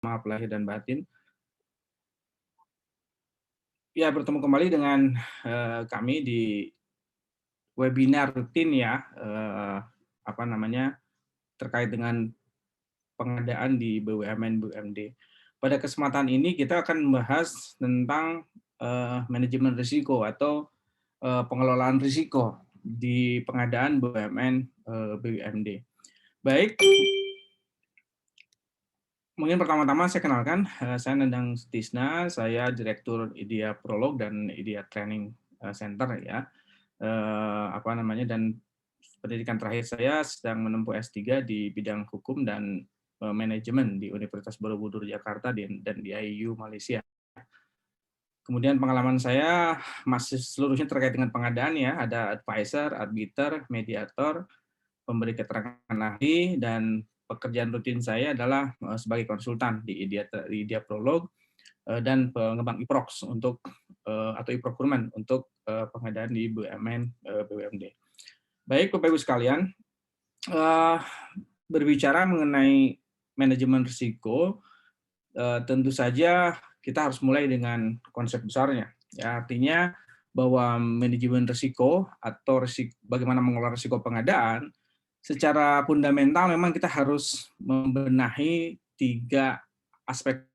maaf lahir dan batin. Ya, bertemu kembali dengan kami di webinar rutin ya, apa namanya, terkait dengan pengadaan di BUMN BUMD. Pada kesempatan ini kita akan membahas tentang manajemen risiko atau pengelolaan risiko di pengadaan BUMN BUMD. Baik, mungkin pertama-tama saya kenalkan, saya Nandang Tisna, saya Direktur IDEA Prolog dan IDEA Training Center ya. Apa namanya, dan pendidikan terakhir saya sedang menempuh S3 di bidang hukum dan manajemen di Universitas Borobudur Jakarta dan di IU Malaysia. Kemudian pengalaman saya masih seluruhnya terkait dengan pengadaan ya, ada advisor, arbiter, mediator, pemberi keterangan ahli, dan pekerjaan rutin saya adalah sebagai konsultan di IDEA Prolog dan pengembang e-procs untuk atau e-procurement untuk pengadaan di BUMN BUMD. Baik, Bapak Ibu sekalian, berbicara mengenai manajemen risiko, tentu saja kita harus mulai dengan konsep besarnya. Ya, artinya bahwa manajemen risiko atau bagaimana mengelola risiko pengadaan, secara fundamental memang kita harus membenahi 3 aspek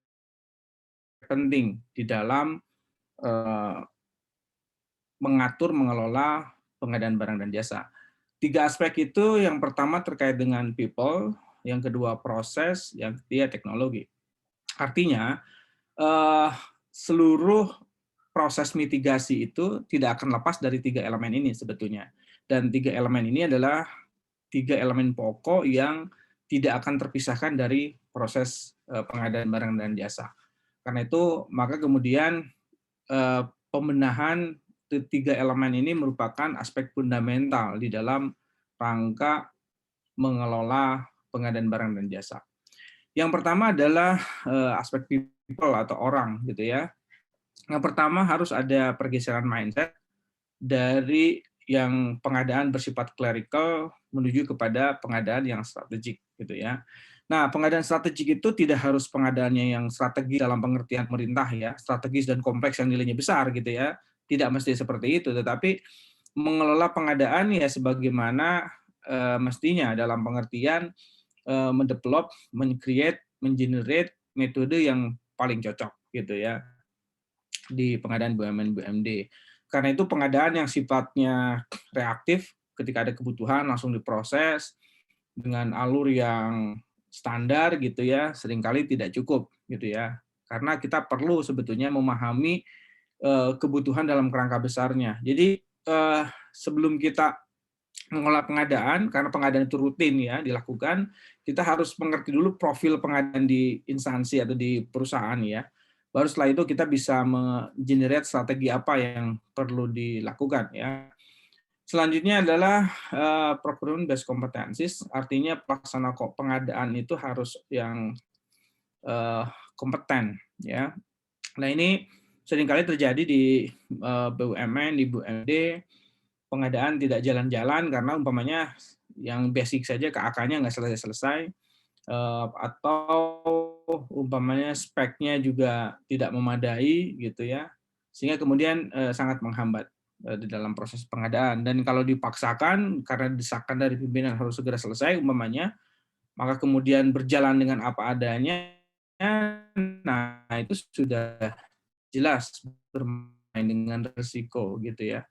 penting di dalam mengatur, mengelola pengadaan barang dan jasa. 3 aspek itu, yang pertama terkait dengan people, yang kedua proses, yang ketiga teknologi. Artinya, seluruh proses mitigasi itu tidak akan lepas dari 3 elemen ini sebetulnya. Dan 3 elemen ini adalah 3 elemen pokok yang tidak akan terpisahkan dari proses pengadaan barang dan jasa. Karena itu, maka kemudian pembenahan 3 elemen ini merupakan aspek fundamental di dalam rangka mengelola pengadaan barang dan jasa. Yang pertama adalah aspek people atau orang gitu ya. Yang pertama harus ada pergeseran mindset dari yang pengadaan bersifat clerical menuju kepada pengadaan yang strategik gitu ya. Nah, pengadaan strategik itu tidak harus pengadaannya yang strategi dalam pengertian pemerintah ya, strategis dan kompleks yang nilainya besar gitu ya. Tidak mesti seperti itu, tetapi mengelola pengadaan ya sebagaimana mestinya dalam pengertian mendevelop, men-create, men-generate metode yang paling cocok gitu ya di pengadaan BUMN BUMD. Karena itu pengadaan yang sifatnya reaktif, ketika ada kebutuhan langsung diproses dengan alur yang standar gitu ya, seringkali tidak cukup gitu ya. Karena kita perlu sebetulnya memahami kebutuhan dalam kerangka besarnya. Jadi sebelum kita mengolah pengadaan, karena pengadaan itu rutin ya dilakukan, kita harus mengerti dulu profil pengadaan di instansi atau di perusahaan ya. Baru setelah itu kita bisa mengenerate strategi apa yang perlu dilakukan ya. Selanjutnya adalah procurement based competencies, artinya pelaksana pengadaan itu harus yang kompeten ya. Nah, ini seringkali terjadi di BUMN, di BUMD, pengadaan tidak jalan-jalan karena umpamanya yang basic saja KAK-nya nggak selesai-selesai, atau umpamanya speknya juga tidak memadai gitu ya, sehingga kemudian sangat menghambat di dalam proses pengadaan. Dan kalau dipaksakan karena desakan dari pimpinan harus segera selesai umpamanya, maka kemudian berjalan dengan apa adanya, nah itu sudah jelas bermain dengan risiko gitu ya.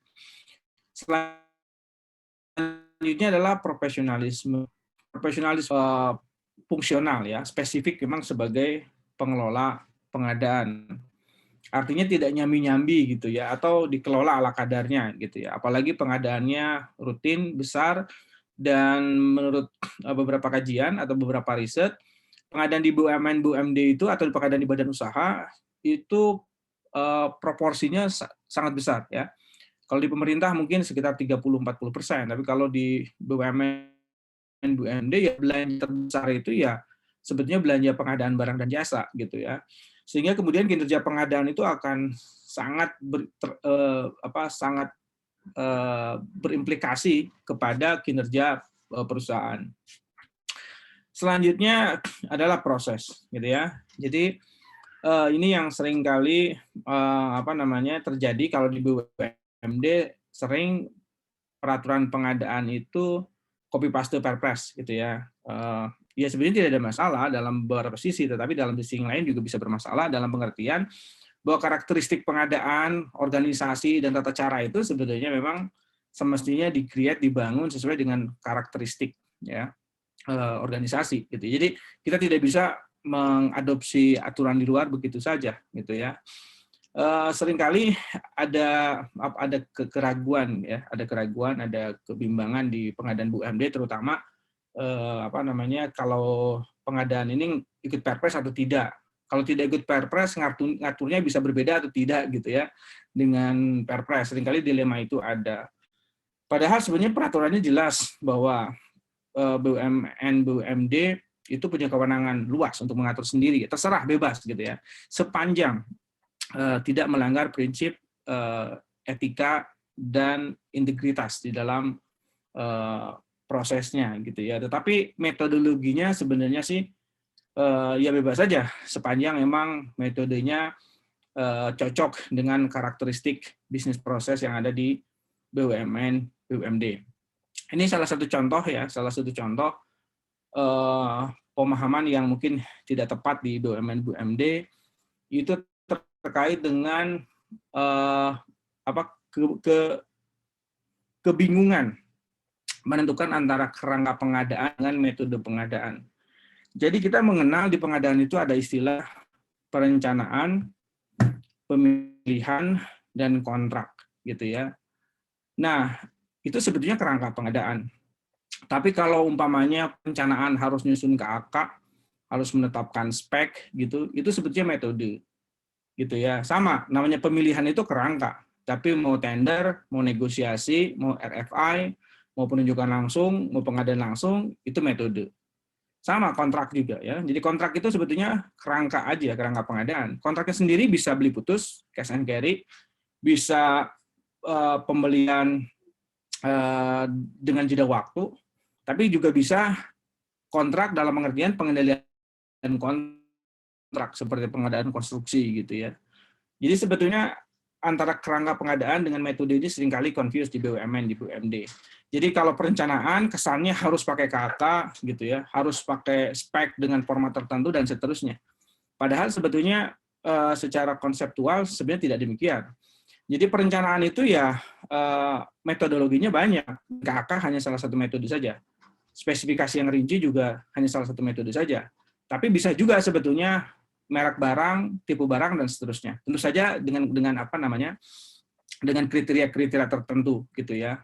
Selanjutnya adalah profesionalisme. Profesionalisme fungsional ya, spesifik memang sebagai pengelola pengadaan. Artinya tidak nyambi-nyambi gitu ya, atau dikelola ala kadarnya gitu ya. Apalagi pengadaannya rutin, besar, dan menurut beberapa kajian atau beberapa riset, pengadaan di BUMN BUMD itu atau pengadaan di badan usaha itu proporsinya sangat besar ya. Kalau di pemerintah mungkin sekitar 30-40%, tapi kalau di BUMN BUMD ya belanja terbesar itu ya sebetulnya belanja pengadaan barang dan jasa gitu ya. Sehingga kemudian kinerja pengadaan itu akan sangat berimplikasi kepada kinerja perusahaan. Selanjutnya adalah proses gitu ya. Jadi ini yang seringkali terjadi kalau di BUMD, sering peraturan pengadaan itu copy paste Perpres gitu ya. Ya sebenarnya tidak ada masalah dalam beberapa sisi, tetapi dalam sisi yang lain juga bisa bermasalah dalam pengertian bahwa karakteristik pengadaan, organisasi, dan tata cara itu sebenarnya memang semestinya dibangun sesuai dengan karakteristik ya organisasi gitu. Jadi kita tidak bisa mengadopsi aturan di luar begitu saja gitu ya. Seringkali ada keraguan ya, ada kebimbangan di pengadaan BUMD, terutama kalau pengadaan ini ikut Perpres atau tidak. Kalau tidak ikut Perpres, ngaturnya bisa berbeda atau tidak gitu ya dengan Perpres. Seringkali dilema itu ada. Padahal sebenarnya peraturannya jelas bahwa BUMN, BUMD itu punya kewenangan luas untuk mengatur sendiri, terserah, bebas gitu ya, sepanjang tidak melanggar prinsip etika dan integritas di dalam prosesnya gitu ya. Tetapi metodologinya sebenarnya sih ya bebas saja sepanjang memang metodenya cocok dengan karakteristik bisnis proses yang ada di BUMN, BUMD. Ini salah satu contoh pemahaman yang mungkin tidak tepat di BUMN, BUMD itu terkait dengan kebingungan menentukan antara kerangka pengadaan dengan metode pengadaan. Jadi kita mengenal di pengadaan itu ada istilah perencanaan, pemilihan, dan kontrak gitu ya. Nah, itu sebetulnya kerangka pengadaan. Tapi kalau umpamanya perencanaan harus nyusun ke AK, harus menetapkan spek gitu, itu sebetulnya metode gitu ya. Sama, namanya pemilihan itu kerangka. Tapi mau tender, mau negosiasi, mau RFI, mau penunjukan langsung, mau pengadaan langsung, itu metode. Sama kontrak juga ya. Jadi kontrak itu sebetulnya kerangka aja, kerangka pengadaan. Kontraknya sendiri bisa beli putus, cash and carry, bisa pembelian dengan jeda waktu, tapi juga bisa kontrak dalam pengertian pengendalian kontrak seperti pengadaan konstruksi gitu ya. Jadi sebetulnya antara kerangka pengadaan dengan metode ini seringkali confuse di BUMN, di BUMD. Jadi kalau perencanaan kesannya harus pakai kata gitu ya, harus pakai spek dengan format tertentu dan seterusnya. Padahal sebetulnya secara konseptual sebenarnya tidak demikian. Jadi perencanaan itu ya metodologinya banyak. KK hanya salah satu metode saja. Spesifikasi yang rinci juga hanya salah satu metode saja. Tapi bisa juga sebetulnya merek barang, tipe barang, dan seterusnya. Tentu saja dengan dengan kriteria-kriteria tertentu gitu ya.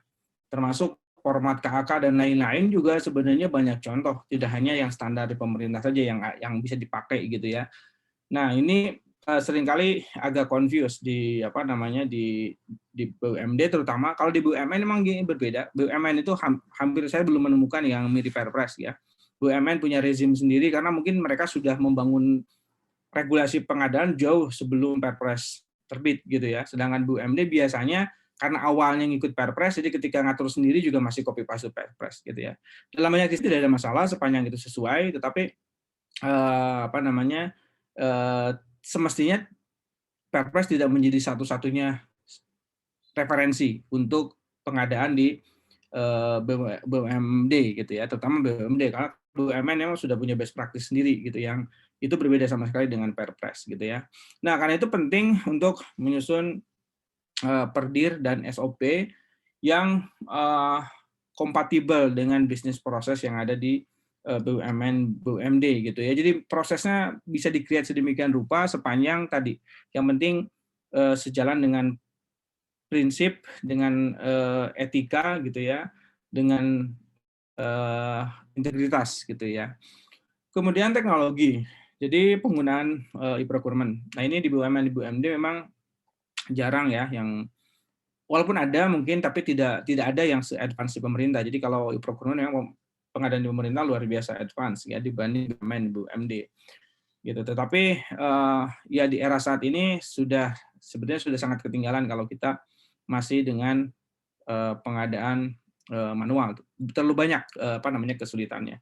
Termasuk format KAK dan lain-lain juga sebenarnya banyak contoh, tidak hanya yang standar di pemerintah saja yang bisa dipakai gitu ya. Nah, ini seringkali agak confused di di BUMD, terutama kalau di BUMN memang gini berbeda. BUMN itu hampir saya belum menemukan yang mirip Perpres ya. BUMN punya rezim sendiri karena mungkin mereka sudah membangun regulasi pengadaan jauh sebelum Perpres terbit gitu ya. Sedangkan BUMD biasanya karena awalnya ngikut Perpres, jadi ketika ngatur sendiri juga masih copy paste Perpres gitu ya. Dalam banyak sisi tidak ada masalah sepanjang itu sesuai, tetapi semestinya Perpres tidak menjadi satu-satunya referensi untuk pengadaan di BUMD gitu ya, terutama BUMD karena BUMN memang sudah punya best practice sendiri gitu yang itu berbeda sama sekali dengan Perpres gitu ya. Nah, karena itu penting untuk menyusun perdir dan SOP yang kompatibel dengan bisnis proses yang ada di BUMN, BUMD gitu ya. Jadi prosesnya bisa di-create sedemikian rupa sepanjang tadi. Yang penting sejalan dengan prinsip, dengan etika gitu ya, dengan integritas gitu ya. Kemudian teknologi. Jadi penggunaan e-procurement. Nah, ini di BUMN, di BUMD memang jarang ya yang walaupun ada mungkin tapi tidak ada yang se-advance di pemerintah. Jadi kalau e-procurement memang pengadaan di pemerintah luar biasa advance ya dibanding BUMN, BUMD gitu. Tetapi ya di era saat ini sebenarnya sudah sangat ketinggalan kalau kita masih dengan pengadaan manual. Terlalu banyak kesulitannya.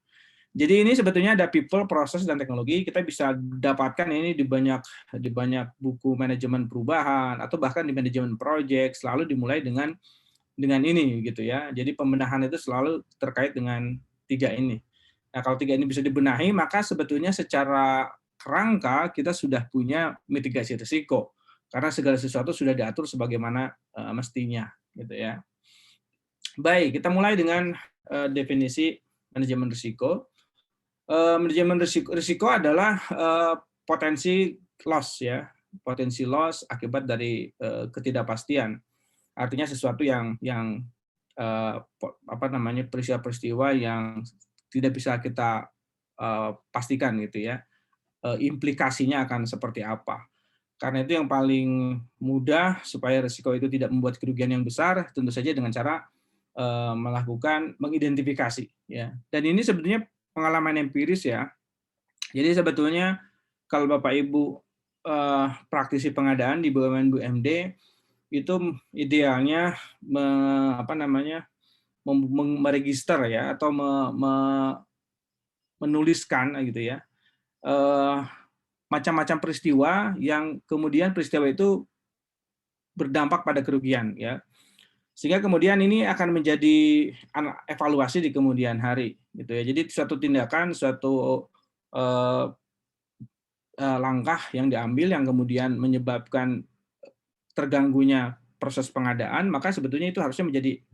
Jadi ini sebetulnya ada people, proses, dan teknologi. Kita bisa dapatkan ini di banyak buku manajemen perubahan atau bahkan di manajemen project, selalu dimulai dengan ini gitu ya. Jadi pembenahan itu selalu terkait dengan tiga ini. Nah, kalau tiga ini bisa dibenahi, maka sebetulnya secara kerangka kita sudah punya mitigasi risiko karena segala sesuatu sudah diatur sebagaimana mestinya gitu ya. Baik, kita mulai dengan definisi manajemen risiko. Manajemen risiko adalah potensi loss ya, potensi loss akibat dari ketidakpastian. Artinya sesuatu yang peristiwa-peristiwa yang tidak bisa kita pastikan gitu ya, implikasinya akan seperti apa. Karena itu yang paling mudah supaya risiko itu tidak membuat kerugian yang besar, tentu saja dengan cara melakukan mengidentifikasi ya. Dan ini sebetulnya pengalaman empiris ya. Jadi sebetulnya kalau Bapak Ibu praktisi pengadaan di BUMN BUMD itu idealnya meregister ya atau menuliskan gitu ya macam-macam peristiwa yang kemudian peristiwa itu berdampak pada kerugian ya. Sehingga kemudian ini akan menjadi evaluasi di kemudian hari gitu ya. Jadi suatu tindakan, suatu langkah yang diambil yang kemudian menyebabkan terganggunya proses pengadaan, maka sebetulnya itu harusnya menjadi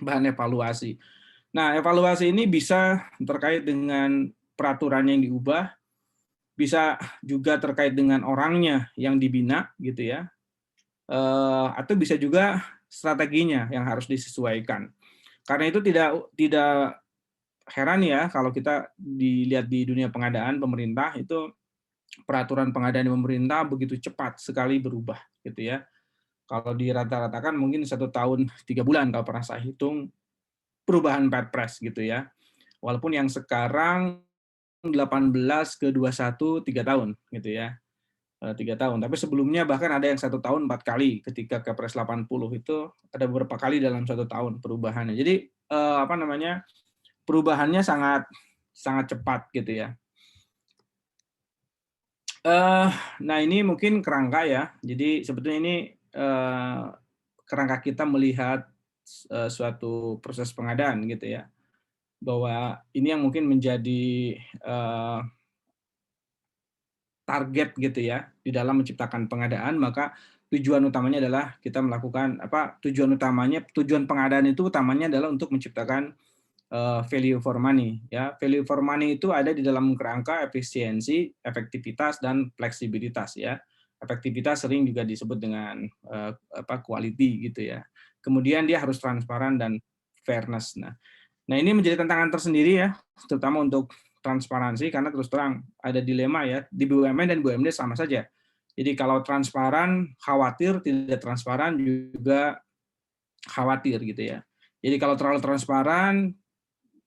bahan evaluasi. Nah, evaluasi ini bisa terkait dengan peraturan yang diubah, bisa juga terkait dengan orangnya yang dibina gitu ya, atau bisa juga strateginya yang harus disesuaikan. Karena itu tidak heran ya kalau kita dilihat di dunia pengadaan pemerintah itu peraturan pengadaan pemerintah begitu cepat sekali berubah gitu ya. Kalau dirata-ratakan mungkin 1 tahun 3 bulan kalau pernah saya hitung perubahan Perpres gitu ya. Walaupun yang sekarang 18 ke 21 3 tahun gitu ya. 3 tahun. Tapi sebelumnya bahkan ada yang 1 tahun 4 kali ketika Kepres 80 itu ada beberapa kali dalam 1 tahun perubahannya. Jadi perubahannya sangat sangat cepat gitu ya. Nah ini mungkin kerangka ya. Jadi sebetulnya ini kerangka kita melihat suatu proses pengadaan gitu ya. Bahwa ini yang mungkin menjadi target gitu ya di dalam menciptakan pengadaan, maka tujuan utamanya adalah kita melakukan tujuan pengadaan itu utamanya adalah untuk menciptakan value for money ya. Value for money itu ada di dalam kerangka efisiensi, efektivitas dan fleksibilitas ya. Efektivitas sering juga disebut dengan quality gitu ya. Kemudian dia harus transparan dan fairness. Nah, ini menjadi tantangan tersendiri ya, terutama untuk transparansi karena terus terang ada dilema ya di BUMN dan BUMD sama saja. Jadi kalau transparan khawatir, tidak transparan juga khawatir gitu ya. Jadi kalau terlalu transparan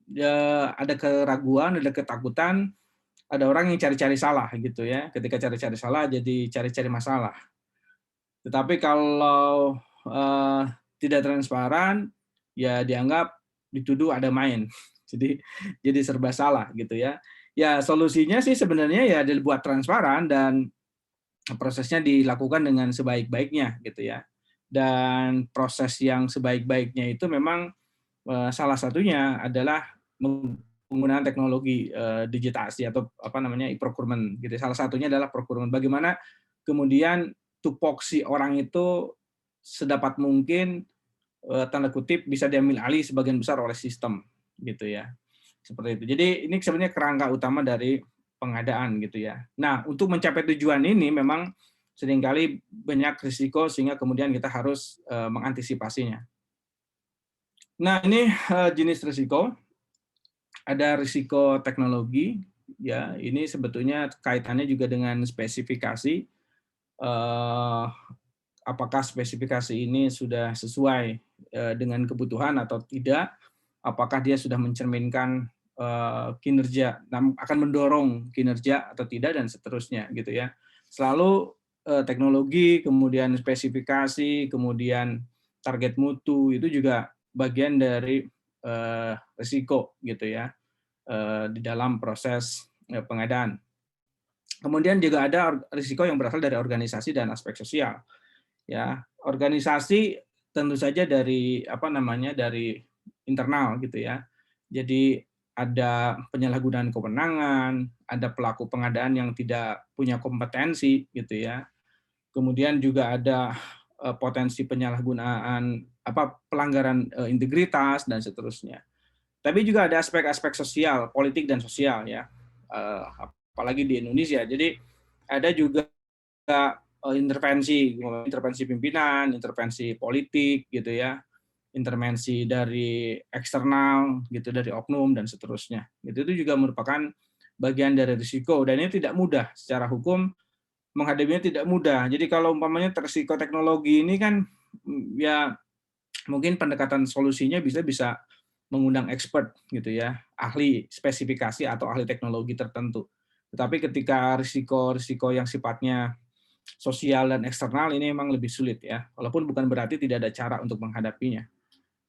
ya ada keraguan, ada ketakutan, ada orang yang cari-cari salah gitu ya. Ketika cari-cari salah jadi cari-cari masalah. Tetapi kalau tidak transparan ya dianggap dituduh ada main. Jadi serba salah gitu ya. Ya solusinya sih sebenarnya ya dibuat transparan dan prosesnya dilakukan dengan sebaik-baiknya gitu ya. Dan proses yang sebaik-baiknya itu memang salah satunya adalah penggunaan teknologi digitasi atau e-procurement gitu. Salah satunya adalah procurement. Bagaimana kemudian tupoksi orang itu sedapat mungkin tanda kutip bisa diambil alih sebagian besar oleh sistem gitu ya. Seperti itu. Jadi ini sebenarnya kerangka utama dari pengadaan gitu ya. Nah, untuk mencapai tujuan ini memang seringkali banyak risiko sehingga kemudian kita harus mengantisipasinya. Nah, ini jenis risiko. Ada risiko teknologi ya. Ini sebetulnya kaitannya juga dengan spesifikasi. Apakah spesifikasi ini sudah sesuai dengan kebutuhan atau tidak? Apakah dia sudah mencerminkan kinerja, akan mendorong kinerja atau tidak dan seterusnya gitu ya. Selalu teknologi, kemudian spesifikasi, kemudian target mutu itu juga bagian dari risiko gitu ya. di dalam proses pengadaan. Kemudian juga ada risiko yang berasal dari organisasi dan aspek sosial. Ya, organisasi tentu saja dari dari internal gitu ya. Jadi ada penyalahgunaan kewenangan, ada pelaku pengadaan yang tidak punya kompetensi gitu ya. Kemudian juga ada potensi penyalahgunaan pelanggaran integritas dan seterusnya. Tapi juga ada aspek-aspek sosial, politik dan sosial ya. Apalagi di Indonesia. Jadi ada juga intervensi pimpinan, intervensi politik gitu ya, intervensi dari eksternal gitu, dari oknum dan seterusnya. Itu juga merupakan bagian dari risiko dan ini tidak mudah secara hukum, menghadapinya tidak mudah. Jadi kalau umpamanya risiko teknologi ini kan ya mungkin pendekatan solusinya bisa mengundang expert gitu ya, ahli spesifikasi atau ahli teknologi tertentu. Tetapi ketika risiko-risiko yang sifatnya sosial dan eksternal ini memang lebih sulit ya, walaupun bukan berarti tidak ada cara untuk menghadapinya.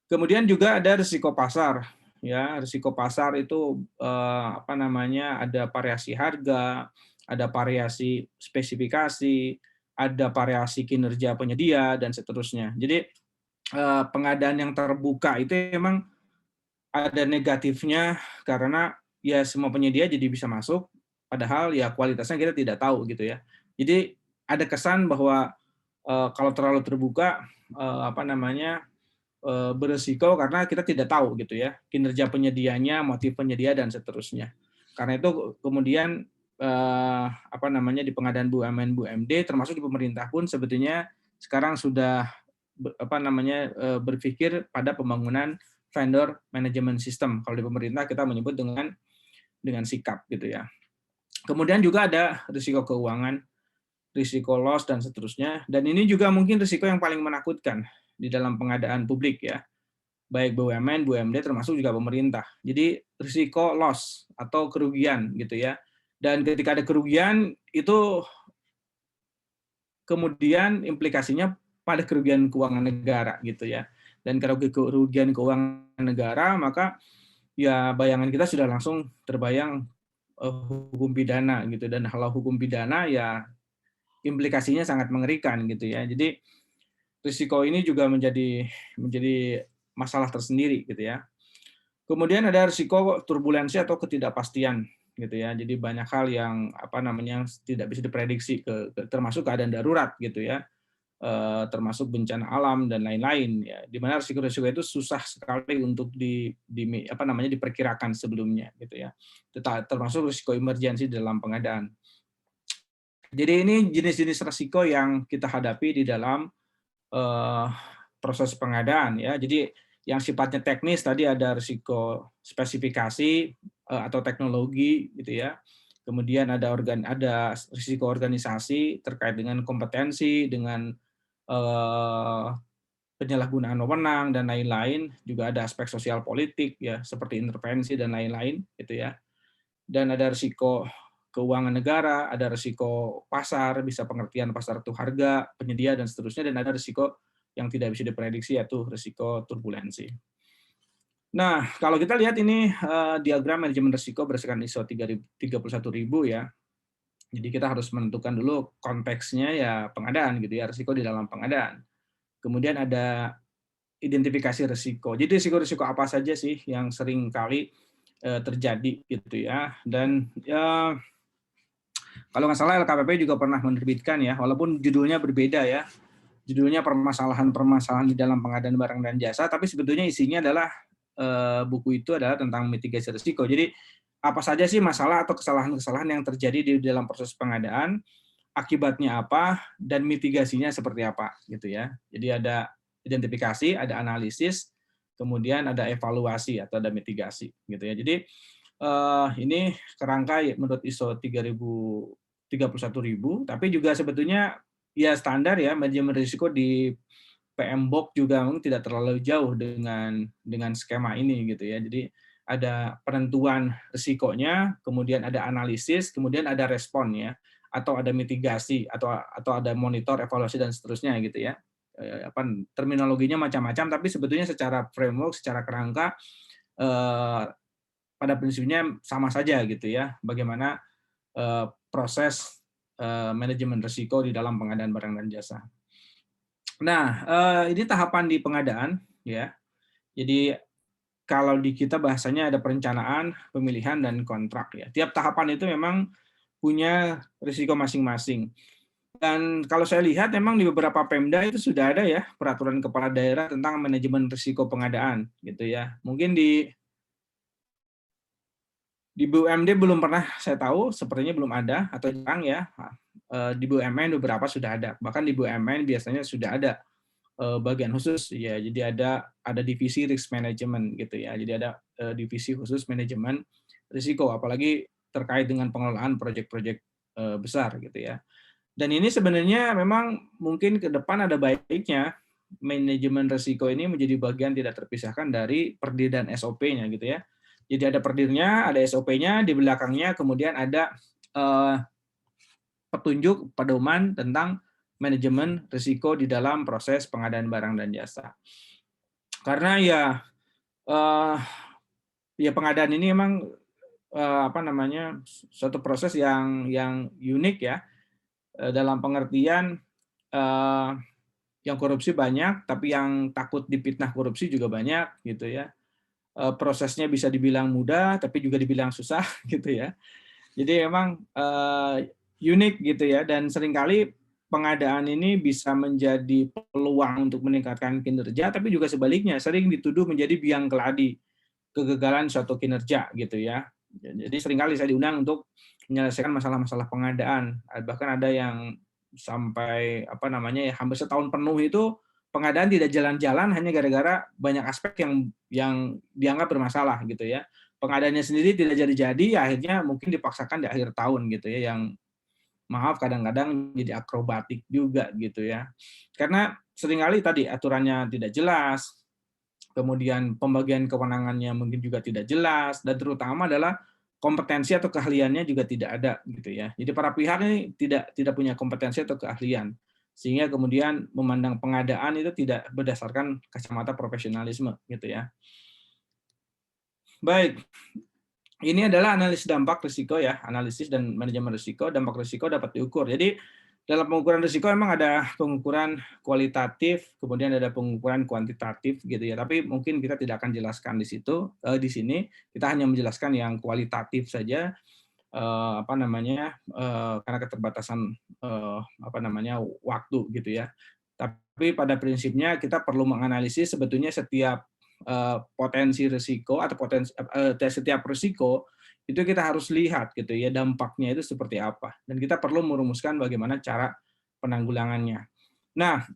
Kemudian juga ada risiko pasar, ya risiko pasar itu ada variasi harga, ada variasi spesifikasi, ada variasi kinerja penyedia dan seterusnya. Jadi pengadaan yang terbuka itu memang ada negatifnya karena ya semua penyedia jadi bisa masuk, padahal ya kualitasnya kita tidak tahu gitu ya. Jadi ada kesan bahwa kalau terlalu terbuka beresiko karena kita tidak tahu gitu ya kinerja penyedianya, motif penyedia dan seterusnya. Karena itu kemudian di pengadaan BUMN BUMD termasuk di pemerintah pun sebetulnya sekarang sudah berpikir pada pembangunan vendor management system. Kalau di pemerintah kita menyebut dengan sikap gitu ya. Kemudian juga ada risiko keuangan, risiko loss dan seterusnya. Dan ini juga mungkin risiko yang paling menakutkan di dalam pengadaan publik ya. Baik BUMN, BUMD termasuk juga pemerintah. Jadi risiko loss atau kerugian gitu ya. Dan ketika ada kerugian itu kemudian implikasinya pada kerugian keuangan negara gitu ya. Dan kalau kerugian keuangan negara maka ya bayangan kita sudah langsung terbayang hukum pidana gitu, dan kalau hukum pidana ya implikasinya sangat mengerikan gitu ya. Jadi risiko ini juga menjadi masalah tersendiri gitu ya. Kemudian ada risiko turbulensi atau ketidakpastian gitu ya. Jadi banyak hal yang tidak bisa diprediksi termasuk keadaan darurat gitu ya. Termasuk bencana alam dan lain-lain ya. Di mana risiko-risiko itu susah sekali untuk diperkirakan sebelumnya gitu ya. Termasuk risiko emergensi dalam pengadaan. Jadi ini jenis-jenis risiko yang kita hadapi di dalam proses pengadaan ya. Jadi yang sifatnya teknis tadi ada risiko spesifikasi atau teknologi gitu ya. Kemudian ada risiko organisasi terkait dengan kompetensi, dengan penyalahgunaan wewenang dan lain-lain. Juga ada aspek sosial politik ya, seperti intervensi dan lain-lain gitu ya. Dan ada risiko keuangan negara, ada risiko pasar, bisa pengertian pasar itu harga, penyedia dan seterusnya, dan ada risiko yang tidak bisa diprediksi yaitu risiko turbulensi. Nah, kalau kita lihat ini diagram manajemen risiko berdasarkan ISO 31000 ya. Jadi kita harus menentukan dulu konteksnya ya pengadaan gitu ya, risiko di dalam pengadaan. Kemudian ada identifikasi risiko. Jadi risiko-risiko apa saja sih yang sering kali terjadi gitu ya. Dan ya kalau nggak salah LKPP juga pernah menerbitkan ya, walaupun judulnya berbeda ya. Judulnya permasalahan-permasalahan di dalam pengadaan barang dan jasa, tapi sebetulnya isinya adalah buku itu adalah tentang mitigasi risiko. Jadi apa saja sih masalah atau kesalahan-kesalahan yang terjadi di dalam proses pengadaan, akibatnya apa, dan mitigasinya seperti apa gitu ya. Jadi ada identifikasi, ada analisis, kemudian ada evaluasi atau ada mitigasi gitu ya. Jadi ini kerangka menurut ISO 31000, tapi juga sebetulnya ya standar ya manajemen risiko di PMBOK juga mungkin tidak terlalu jauh dengan skema ini gitu ya. Jadi ada penentuan risikonya, kemudian ada analisis, kemudian ada respon ya, atau ada mitigasi atau ada monitor, evaluasi dan seterusnya gitu ya. Terminologinya macam-macam, tapi sebetulnya secara framework, secara kerangka pada prinsipnya sama saja gitu ya, bagaimana proses manajemen risiko di dalam pengadaan barang dan jasa. Nah, ini tahapan di pengadaan ya. Jadi kalau di kita bahasanya ada perencanaan, pemilihan, dan kontrak ya. Tiap tahapan itu memang punya risiko masing-masing. Dan kalau saya lihat memang di beberapa Pemda itu sudah ada ya peraturan kepala daerah tentang manajemen risiko pengadaan gitu ya. Mungkin di BUMD belum pernah saya tahu, sepertinya belum ada atau jarang ya. Di BUMN beberapa sudah ada. Bahkan di BUMN biasanya sudah ada bagian khusus ya. Jadi ada divisi risk management gitu ya. Jadi ada divisi khusus manajemen risiko, apalagi terkait dengan pengelolaan proyek-proyek besar gitu ya. Dan ini sebenarnya memang mungkin ke depan ada baiknya manajemen risiko ini menjadi bagian tidak terpisahkan dari perdir dan SOP-nya gitu ya. Jadi ada perdirnya, ada SOP-nya, di belakangnya kemudian ada petunjuk pedoman tentang manajemen risiko di dalam proses pengadaan barang dan jasa. Karena eh, ya pengadaan ini memang apa namanya suatu proses yang unik ya, dalam pengertian yang korupsi banyak, tapi yang takut dipitnah korupsi juga banyak gitu ya. Prosesnya bisa dibilang mudah, tapi juga dibilang susah gitu ya. Jadi memang unik gitu ya, dan seringkali pengadaan ini bisa menjadi peluang untuk meningkatkan kinerja, tapi juga sebaliknya sering dituduh menjadi biang keladi kegagalan suatu kinerja gitu ya. Jadi seringkali saya diundang untuk menyelesaikan masalah-masalah pengadaan. Bahkan ada yang sampai apa namanya ya hampir setahun penuh itu pengadaan tidak jalan-jalan hanya gara-gara banyak aspek yang dianggap bermasalah gitu ya. Pengadaannya sendiri tidak jadi-jadi, ya akhirnya mungkin dipaksakan di akhir tahun gitu ya, yang maaf kadang-kadang jadi akrobatik juga gitu ya. Karena seringkali tadi aturannya tidak jelas, kemudian pembagian kewenangannya mungkin juga tidak jelas, dan terutama adalah kompetensi atau keahliannya juga tidak ada gitu ya. Jadi para pihak ini tidak punya kompetensi atau keahlian, sehingga kemudian memandang pengadaan itu tidak berdasarkan kacamata profesionalisme gitu ya. Baik, ini adalah analisis dampak risiko ya, analisis dan manajemen risiko. Dampak risiko dapat diukur. Jadi dalam pengukuran risiko memang ada pengukuran kualitatif, kemudian ada pengukuran kuantitatif gitu ya. Tapi mungkin kita tidak akan jelaskan di situ, di sini kita hanya menjelaskan yang kualitatif saja, apa namanya, karena keterbatasan apa namanya waktu gitu ya. Tapi pada prinsipnya kita perlu menganalisis sebetulnya setiap potensi risiko atau setiap risiko itu kita harus lihat gitu ya dampaknya itu seperti apa, dan kita perlu merumuskan bagaimana cara penanggulangannya. Nah,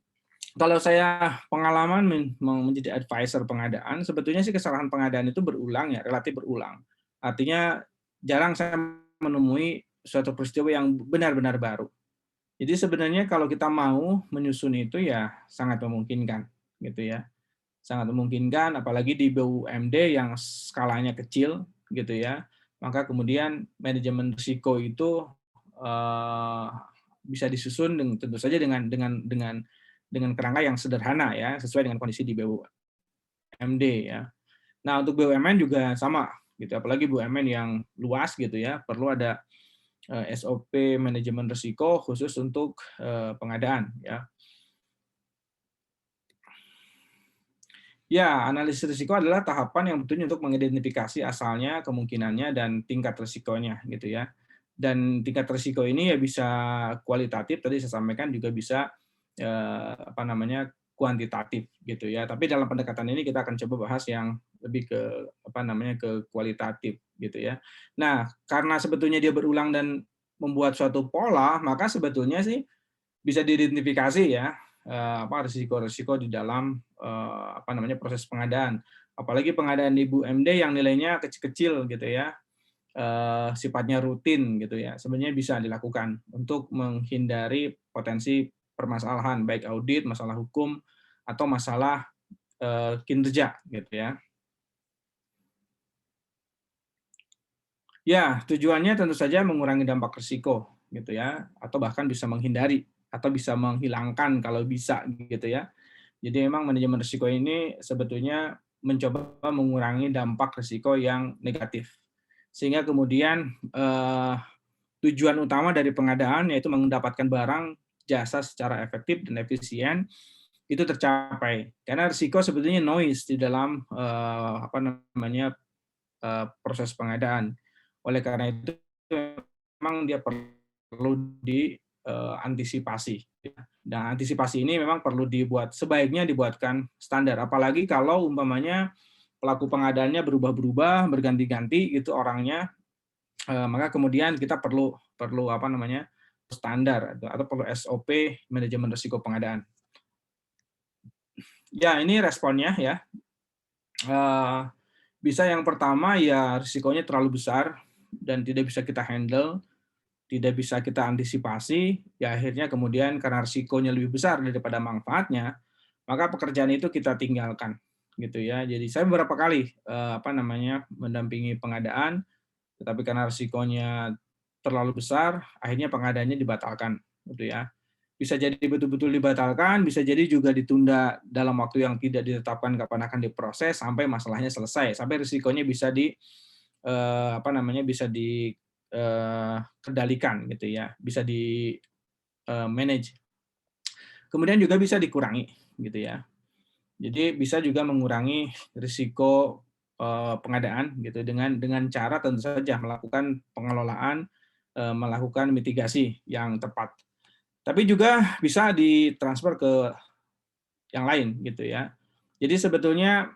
kalau saya pengalaman menjadi advisor pengadaan, sebetulnya sih kesalahan pengadaan itu berulang ya, relatif berulang. Artinya jarang saya menemui suatu peristiwa yang benar-benar baru. Jadi sebenarnya kalau kita mau menyusun itu ya sangat memungkinkan gitu ya. Sangat memungkinkan apalagi di BUMD yang skalanya kecil gitu ya. Maka kemudian manajemen risiko itu bisa disusun tentu saja dengan kerangka yang sederhana ya, sesuai dengan kondisi di BUMD ya. Nah, untuk BUMN juga sama gitu, apalagi BUMN yang luas gitu ya, perlu ada SOP manajemen risiko khusus untuk pengadaan ya. Ya, analisis risiko adalah tahapan yang betulnya untuk mengidentifikasi asalnya, kemungkinannya, dan tingkat risikonya gitu ya. Dan tingkat risiko ini ya bisa kualitatif, tadi saya sampaikan, juga bisa apa namanya kuantitatif gitu ya. Tapi dalam pendekatan ini kita akan coba bahas yang lebih ke apa namanya ke kualitatif gitu ya. Nah, karena sebetulnya dia berulang dan membuat suatu pola, maka sebetulnya sih bisa diidentifikasi ya apa risiko-risiko di dalam apa namanya proses pengadaan. Apalagi pengadaan di BUMD yang nilainya kecil-kecil gitu ya, sifatnya rutin gitu ya. Sebenarnya bisa dilakukan untuk menghindari potensi permasalahan baik audit, masalah hukum, atau masalah kinerja gitu ya. Ya, tujuannya tentu saja mengurangi dampak risiko gitu ya, atau bahkan bisa menghindari atau bisa menghilangkan kalau bisa gitu ya. Jadi memang manajemen risiko ini sebetulnya mencoba mengurangi dampak risiko yang negatif. Sehingga kemudian tujuan utama dari pengadaan yaitu mendapatkan barang jasa secara efektif dan efisien itu tercapai. Karena risiko sebetulnya noise di dalam proses pengadaan. Oleh karena itu memang dia perlu diantisipasi. Dan antisipasi ini memang perlu sebaiknya dibuatkan standar. Apalagi kalau umpamanya pelaku pengadaannya berubah-berubah, berganti-ganti gitu orangnya, maka kemudian kita perlu standar atau perlu SOP manajemen risiko pengadaan. Ya, ini responnya ya. Bisa yang pertama ya risikonya terlalu besar dan tidak bisa kita handle, tidak bisa kita antisipasi, ya akhirnya kemudian karena risikonya lebih besar daripada manfaatnya, maka pekerjaan itu kita tinggalkan gitu ya. Jadi saya beberapa kali mendampingi pengadaan, tetapi karena risikonya terlalu besar, akhirnya pengadaannya dibatalkan gitu ya. Bisa jadi betul-betul dibatalkan, bisa jadi juga ditunda dalam waktu yang tidak ditetapkan kapan akan diproses sampai masalahnya selesai, sampai risikonya bisa dikendalikan gitu ya, bisa di manage. Kemudian juga bisa dikurangi gitu ya. Jadi bisa juga mengurangi risiko pengadaan gitu dengan cara tentu saja melakukan pengelolaan, melakukan mitigasi yang tepat. Tapi juga bisa ditransfer ke yang lain gitu ya. Jadi sebetulnya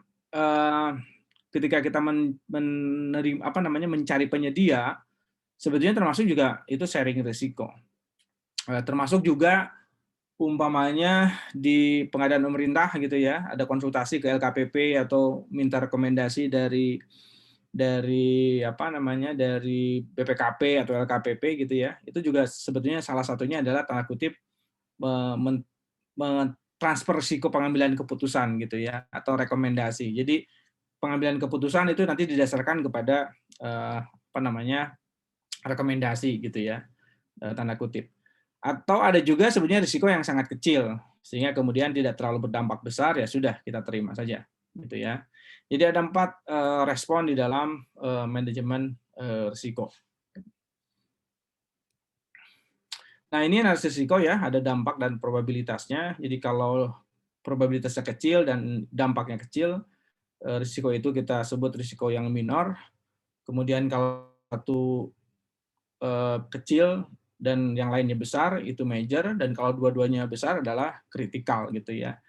ketika kita mencari penyedia, sebetulnya termasuk juga itu sharing risiko. Termasuk juga umpamanya di pengadaan pemerintah gitu ya, ada konsultasi ke LKPP atau minta rekomendasi dari BPKP atau LKPP gitu ya. Itu juga sebetulnya salah satunya adalah tanda kutip transfer risiko pengambilan keputusan gitu ya, atau rekomendasi. Jadi pengambilan keputusan itu nanti didasarkan kepada rekomendasi gitu ya, tanda kutip. Atau ada juga sebenarnya risiko yang sangat kecil sehingga kemudian tidak terlalu berdampak besar, ya sudah kita terima saja gitu ya. Jadi ada 4 respon di dalam manajemen risiko. Nah, ini analisis risiko ya, ada dampak dan probabilitasnya. Jadi kalau probabilitasnya kecil dan dampaknya kecil, risiko itu kita sebut risiko yang minor. Kemudian kalau satu kecil dan yang lainnya besar, itu major. Dan kalau dua-duanya besar adalah kritikal gitu ya.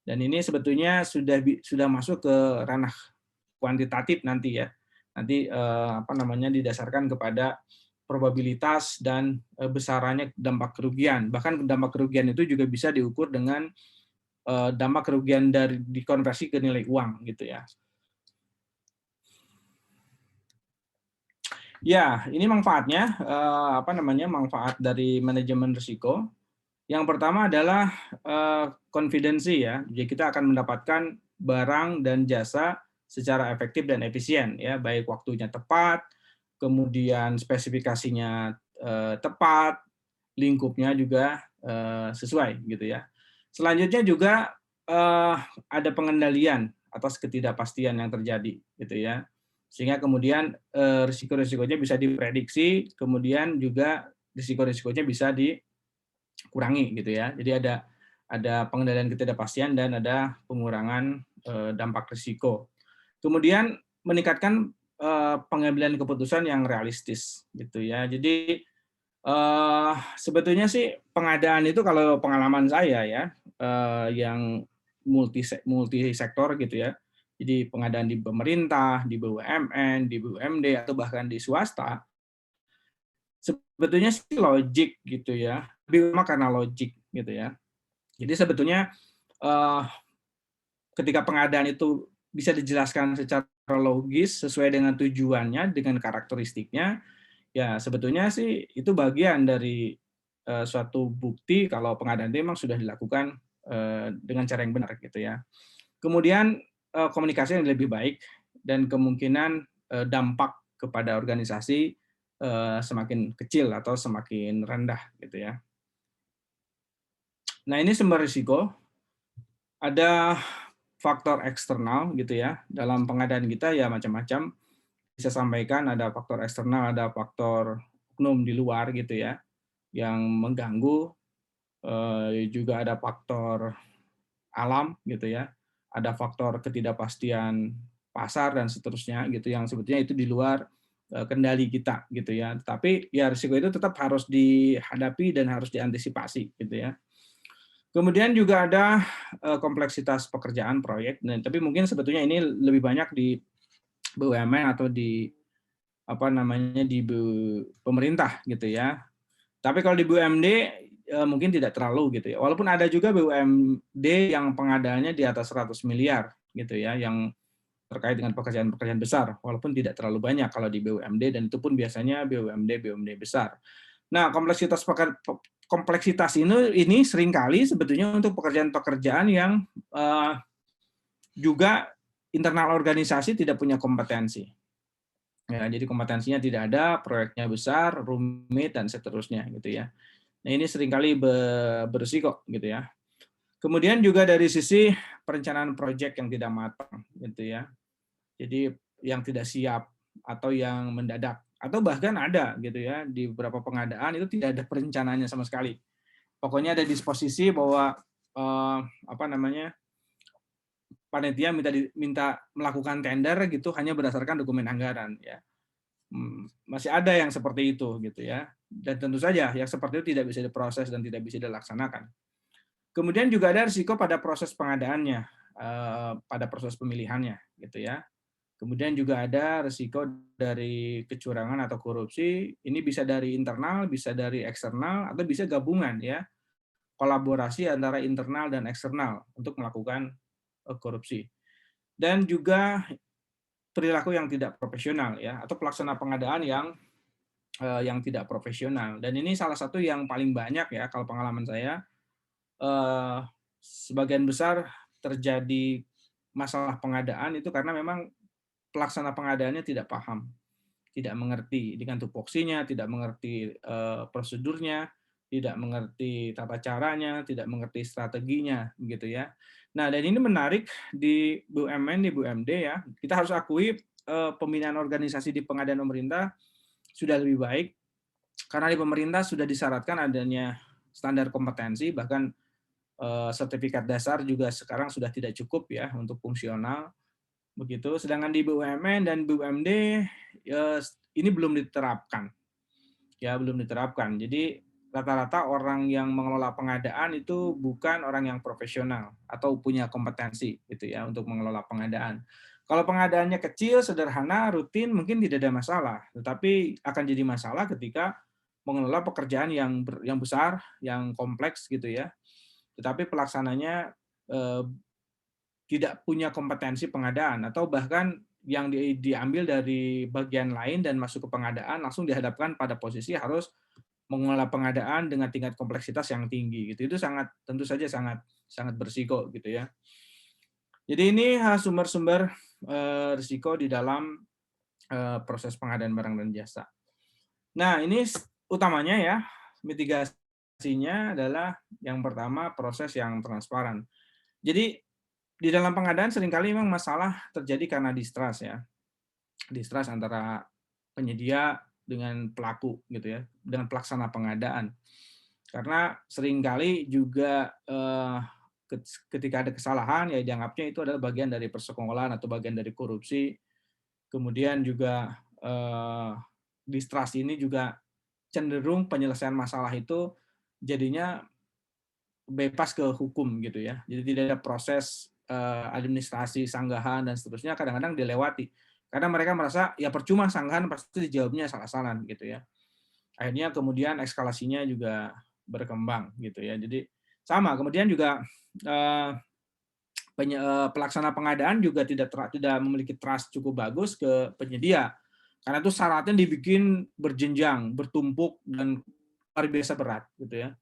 Dan ini sebetulnya sudah masuk ke ranah kuantitatif nanti ya. Nanti didasarkan kepada probabilitas dan besarannya dampak kerugian. Bahkan dampak kerugian itu juga bisa diukur dengan dampak kerugian dari dikonversi ke nilai uang gitu ya. Ya, ini manfaatnya manfaat dari manajemen risiko. Yang pertama adalah konfidensi ya. Jadi kita akan mendapatkan barang dan jasa secara efektif dan efisien ya, baik waktunya tepat, kemudian spesifikasinya tepat, lingkupnya juga sesuai gitu ya. Selanjutnya juga ada pengendalian atas ketidakpastian yang terjadi gitu ya. Sehingga kemudian risiko-risikonya bisa diprediksi, kemudian juga risiko-risikonya bisa dikurangi gitu ya. Jadi ada pengendalian ketidakpastian dan ada pengurangan dampak risiko. Kemudian meningkatkan pengambilan keputusan yang realistis gitu ya. Jadi sebetulnya sih pengadaan itu kalau pengalaman saya ya, yang multi sektor gitu ya. Jadi pengadaan di pemerintah, di BUMN, di BUMD atau bahkan di swasta, sebetulnya sih logik gitu ya. Lebih utama karena logik gitu ya. Jadi sebetulnya ketika pengadaan itu bisa dijelaskan secara logis sesuai dengan tujuannya, dengan karakteristiknya, ya sebetulnya sih itu bagian dari suatu bukti kalau pengadaan itu memang sudah dilakukan dengan cara yang benar gitu ya. Kemudian komunikasi yang lebih baik dan kemungkinan dampak kepada organisasi semakin kecil atau semakin rendah gitu ya. Nah, ini sumber risiko. Ada faktor eksternal gitu ya. Dalam pengadaan kita ya macam-macam. Bisa sampaikan ada faktor eksternal, ada faktor oknum di luar gitu ya yang mengganggu, juga ada faktor alam gitu ya. Ada faktor ketidakpastian pasar dan seterusnya gitu yang sebetulnya itu di luar kendali kita gitu ya. Tapi ya risiko itu tetap harus dihadapi dan harus diantisipasi gitu ya. Kemudian juga ada kompleksitas pekerjaan proyek, dan tapi mungkin sebetulnya ini lebih banyak di BUMN atau di apa namanya di pemerintah gitu ya. Tapi kalau di BUMD mungkin tidak terlalu gitu ya. Walaupun ada juga BUMD yang pengadaannya di atas 100 miliar gitu ya, yang terkait dengan pekerjaan-pekerjaan besar, walaupun tidak terlalu banyak kalau di BUMD, dan itu pun biasanya BUMD besar. Nah, kompleksitas ini seringkali sebetulnya untuk pekerjaan-pekerjaan yang juga internal organisasi tidak punya kompetensi. Ya, jadi kompetensinya tidak ada, proyeknya besar, rumit dan seterusnya gitu ya. Nah, ini seringkali berisiko gitu ya. Kemudian juga dari sisi perencanaan proyek yang tidak matang gitu ya. Jadi yang tidak siap atau yang mendadak atau bahkan ada gitu ya di beberapa pengadaan itu tidak ada perencanaannya sama sekali. Pokoknya ada disposisi bahwa apa namanya panitia minta melakukan tender gitu hanya berdasarkan dokumen anggaran ya. Masih ada yang seperti itu gitu ya. Dan tentu saja yang seperti itu tidak bisa diproses dan tidak bisa dilaksanakan. Kemudian juga ada risiko pada proses pengadaannya, pada proses pemilihannya gitu ya. Kemudian juga ada risiko dari kecurangan atau korupsi. Ini bisa dari internal, bisa dari eksternal, atau bisa gabungan ya. Kolaborasi antara internal dan eksternal untuk melakukan korupsi. Dan juga perilaku yang tidak profesional ya, atau pelaksana pengadaan yang tidak profesional. Dan ini salah satu yang paling banyak ya kalau pengalaman saya, sebagian besar terjadi masalah pengadaan itu karena memang pelaksana pengadaannya tidak paham, tidak mengerti dengan tupoksinya, tidak mengerti prosedurnya, tidak mengerti tata caranya, tidak mengerti strateginya, gitu ya. Nah, dan ini menarik di BUMN, di BUMD ya. Kita harus akui pembinaan organisasi di pengadaan pemerintah sudah lebih baik karena di pemerintah sudah disyaratkan adanya standar kompetensi, bahkan sertifikat dasar juga sekarang sudah tidak cukup ya untuk fungsional begitu. Sedangkan di BUMN dan BUMD ini belum diterapkan, ya belum diterapkan. Jadi rata-rata orang yang mengelola pengadaan itu bukan orang yang profesional atau punya kompetensi gitu ya untuk mengelola pengadaan. Kalau pengadaannya kecil, sederhana, rutin mungkin tidak ada masalah, tetapi akan jadi masalah ketika mengelola pekerjaan yang besar, yang kompleks gitu ya. Tetapi pelaksananya tidak punya kompetensi pengadaan atau bahkan yang diambil dari bagian lain dan masuk ke pengadaan langsung dihadapkan pada posisi harus mengelola pengadaan dengan tingkat kompleksitas yang tinggi gitu. Itu tentu saja sangat berisiko gitu ya. Jadi ini sumber-sumber risiko di dalam proses pengadaan barang dan jasa. Nah, ini utamanya ya, mitigasinya adalah yang pertama proses yang transparan. Jadi di dalam pengadaan seringkali memang masalah terjadi karena distrust ya. Distrust antara penyedia dengan pelaku gitu ya, dengan pelaksana pengadaan. Karena seringkali juga ketika ada kesalahan ya dianggapnya itu adalah bagian dari persekongkolan atau bagian dari korupsi. Kemudian juga distrust ini juga cenderung penyelesaian masalah itu jadinya bebas ke hukum gitu ya. Jadi tidak ada proses administrasi sanggahan dan seterusnya, kadang-kadang dilewati. Karena mereka merasa ya percuma sanggahan pasti dijawabnya salah-salah gitu ya. Akhirnya kemudian eskalasinya juga berkembang gitu ya. Jadi sama, kemudian juga pelaksana pengadaan juga tidak memiliki trust cukup bagus ke penyedia. Karena itu syaratnya dibikin berjenjang, bertumpuk dan luar biasa berat gitu ya.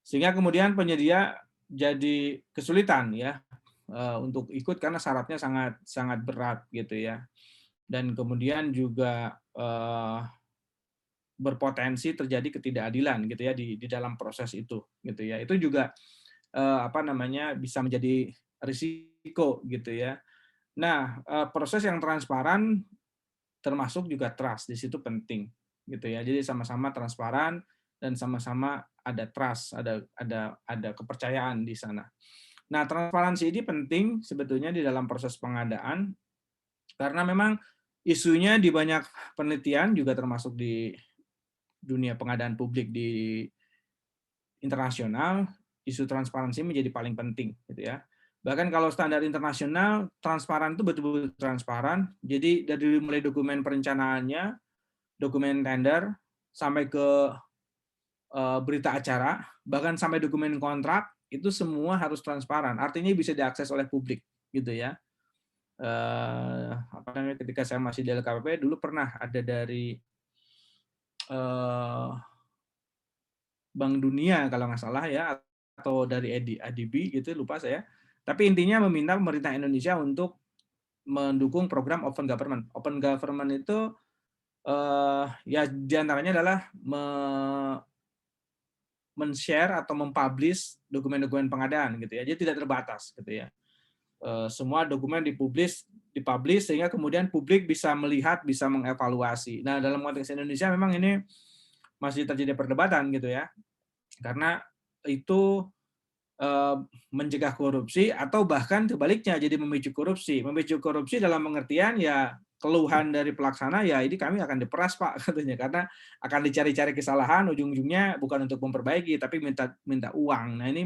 Sehingga kemudian penyedia jadi kesulitan ya untuk ikut karena syaratnya sangat sangat berat gitu ya. Dan kemudian juga berpotensi terjadi ketidakadilan gitu ya di dalam proses itu gitu ya. Itu juga apa namanya bisa menjadi risiko risiko gitu ya. Nah, proses yang transparan termasuk juga trust di situ penting gitu ya. Jadi sama-sama transparan dan sama-sama ada trust, ada kepercayaan di sana. Nah, transparansi ini penting sebetulnya di dalam proses pengadaan karena memang isunya di banyak penelitian juga termasuk di dunia pengadaan publik di internasional, isu transparansi menjadi paling penting gitu ya. Bahkan kalau standar internasional, transparan itu betul-betul transparan. Jadi dari mulai dokumen perencanaannya, dokumen tender, sampai ke berita acara, bahkan sampai dokumen kontrak, itu semua harus transparan. Artinya bisa diakses oleh publik gitu ya. Apa namanya, ketika saya masih di LKPP dulu pernah ada dari Bank Dunia kalau nggak salah ya, atau dari ADB gitu, lupa saya. Tapi intinya meminta pemerintah Indonesia untuk mendukung program Open Government. Open Government itu ya diantaranya adalah men-share atau mempublish dokumen-dokumen pengadaan gitu ya. Jadi tidak terbatas gitu ya. Semua dokumen dipublish sehingga kemudian publik bisa melihat, bisa mengevaluasi. Nah, dalam konteks Indonesia memang ini masih terjadi perdebatan gitu ya. Karena itu mencegah korupsi atau bahkan sebaliknya jadi memicu korupsi. Memicu korupsi dalam pengertian ya keluhan dari pelaksana ya ini kami akan diperas Pak katanya karena akan dicari-cari kesalahan ujung-ujungnya bukan untuk memperbaiki tapi minta uang. Nah, ini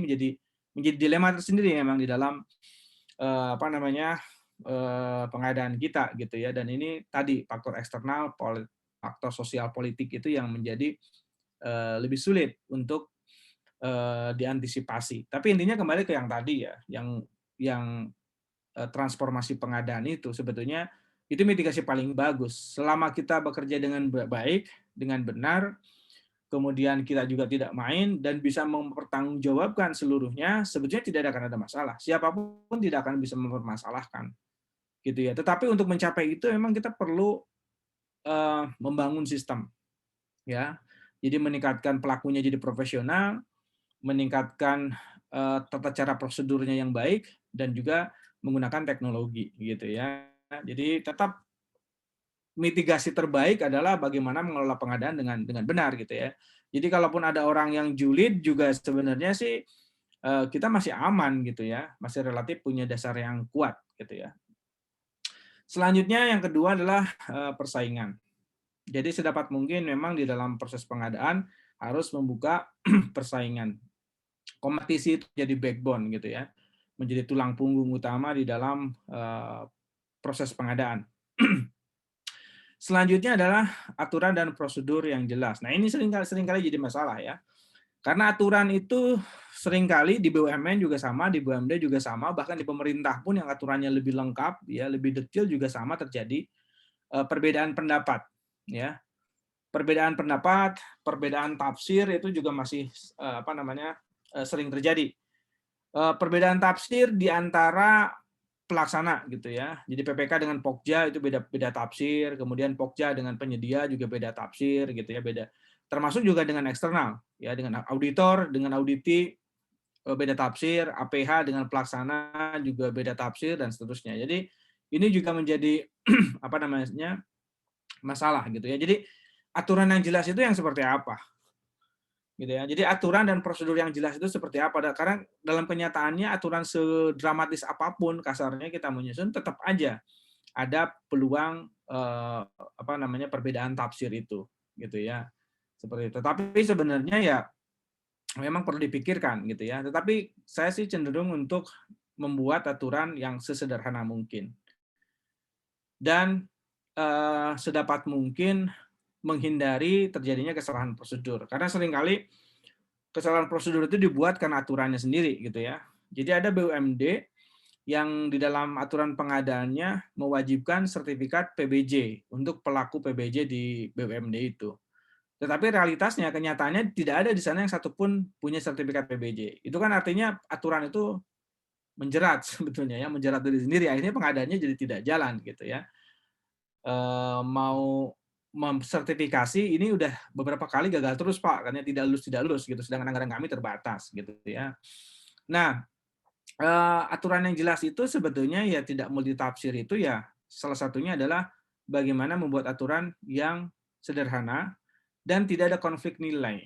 menjadi dilema tersendiri memang di dalam apa namanya pengadaan kita gitu ya, dan ini tadi faktor eksternal, faktor sosial politik itu yang menjadi lebih sulit untuk diantisipasi. Tapi intinya kembali ke yang tadi ya, yang transformasi pengadaan itu sebetulnya itu mitigasi paling bagus. Selama kita bekerja dengan baik, dengan benar, kemudian kita juga tidak main dan bisa mempertanggungjawabkan seluruhnya, sebetulnya tidak akan ada masalah. Siapapun tidak akan bisa mempermasalahkan, gitu ya. Tetapi untuk mencapai itu memang kita perlu membangun sistem, ya. Jadi meningkatkan pelakunya jadi profesional, meningkatkan tata cara prosedurnya yang baik dan juga menggunakan teknologi gitu ya. Jadi tetap mitigasi terbaik adalah bagaimana mengelola pengadaan dengan benar gitu ya. Jadi kalaupun ada orang yang julid juga sebenarnya sih kita masih aman gitu ya, masih relatif punya dasar yang kuat gitu ya. Selanjutnya yang kedua adalah persaingan. Jadi sedapat mungkin memang di dalam proses pengadaan harus membuka persaingan. Kompetisi itu jadi backbone gitu ya, menjadi tulang punggung utama di dalam proses pengadaan. Selanjutnya adalah aturan dan prosedur yang jelas. Nah, ini seringkali jadi masalah ya. Karena aturan itu seringkali di BUMN juga sama, di BUMD juga sama, bahkan di pemerintah pun yang aturannya lebih lengkap ya, lebih detail juga sama terjadi perbedaan pendapat ya. Perbedaan pendapat, perbedaan tafsir itu juga masih sering terjadi. Perbedaan tafsir di antara pelaksana gitu ya. Jadi PPK dengan Pokja itu beda tafsir, kemudian Pokja dengan penyedia juga beda tafsir gitu ya, beda. Termasuk juga dengan eksternal ya, dengan auditor, dengan auditi beda tafsir, APH dengan pelaksana juga beda tafsir dan seterusnya. Jadi ini juga menjadi apa namanya masalah gitu ya. Jadi aturan yang jelas itu yang seperti apa? Gitu ya. Jadi aturan dan prosedur yang jelas itu seperti apa? Karena dalam kenyataannya aturan sedramatis apapun kasarnya kita menyusun tetap aja ada peluang perbedaan tafsir itu gitu ya. Seperti itu. Tapi sebenarnya ya memang perlu dipikirkan gitu ya. Tetapi saya sih cenderung untuk membuat aturan yang sesederhana mungkin. Dan sedapat mungkin menghindari terjadinya kesalahan prosedur. Karena seringkali kesalahan prosedur itu dibuat karena aturannya sendiri gitu ya. Jadi ada BUMD yang di dalam aturan pengadaannya mewajibkan sertifikat PBJ untuk pelaku PBJ di BUMD itu. Tetapi realitasnya, kenyataannya tidak ada di sana yang satupun punya sertifikat PBJ. Itu kan artinya aturan itu menjerat sebetulnya ya, menjerat diri sendiri. Akhirnya pengadaannya jadi tidak jalan gitu ya. Mau sertifikasi ini udah beberapa kali gagal terus Pak, karena tidak lulus gitu, sedangkan anggaran kami terbatas gitu ya. Nah, aturan yang jelas itu sebetulnya ya tidak multitafsir itu ya salah satunya adalah bagaimana membuat aturan yang sederhana dan tidak ada konflik nilai.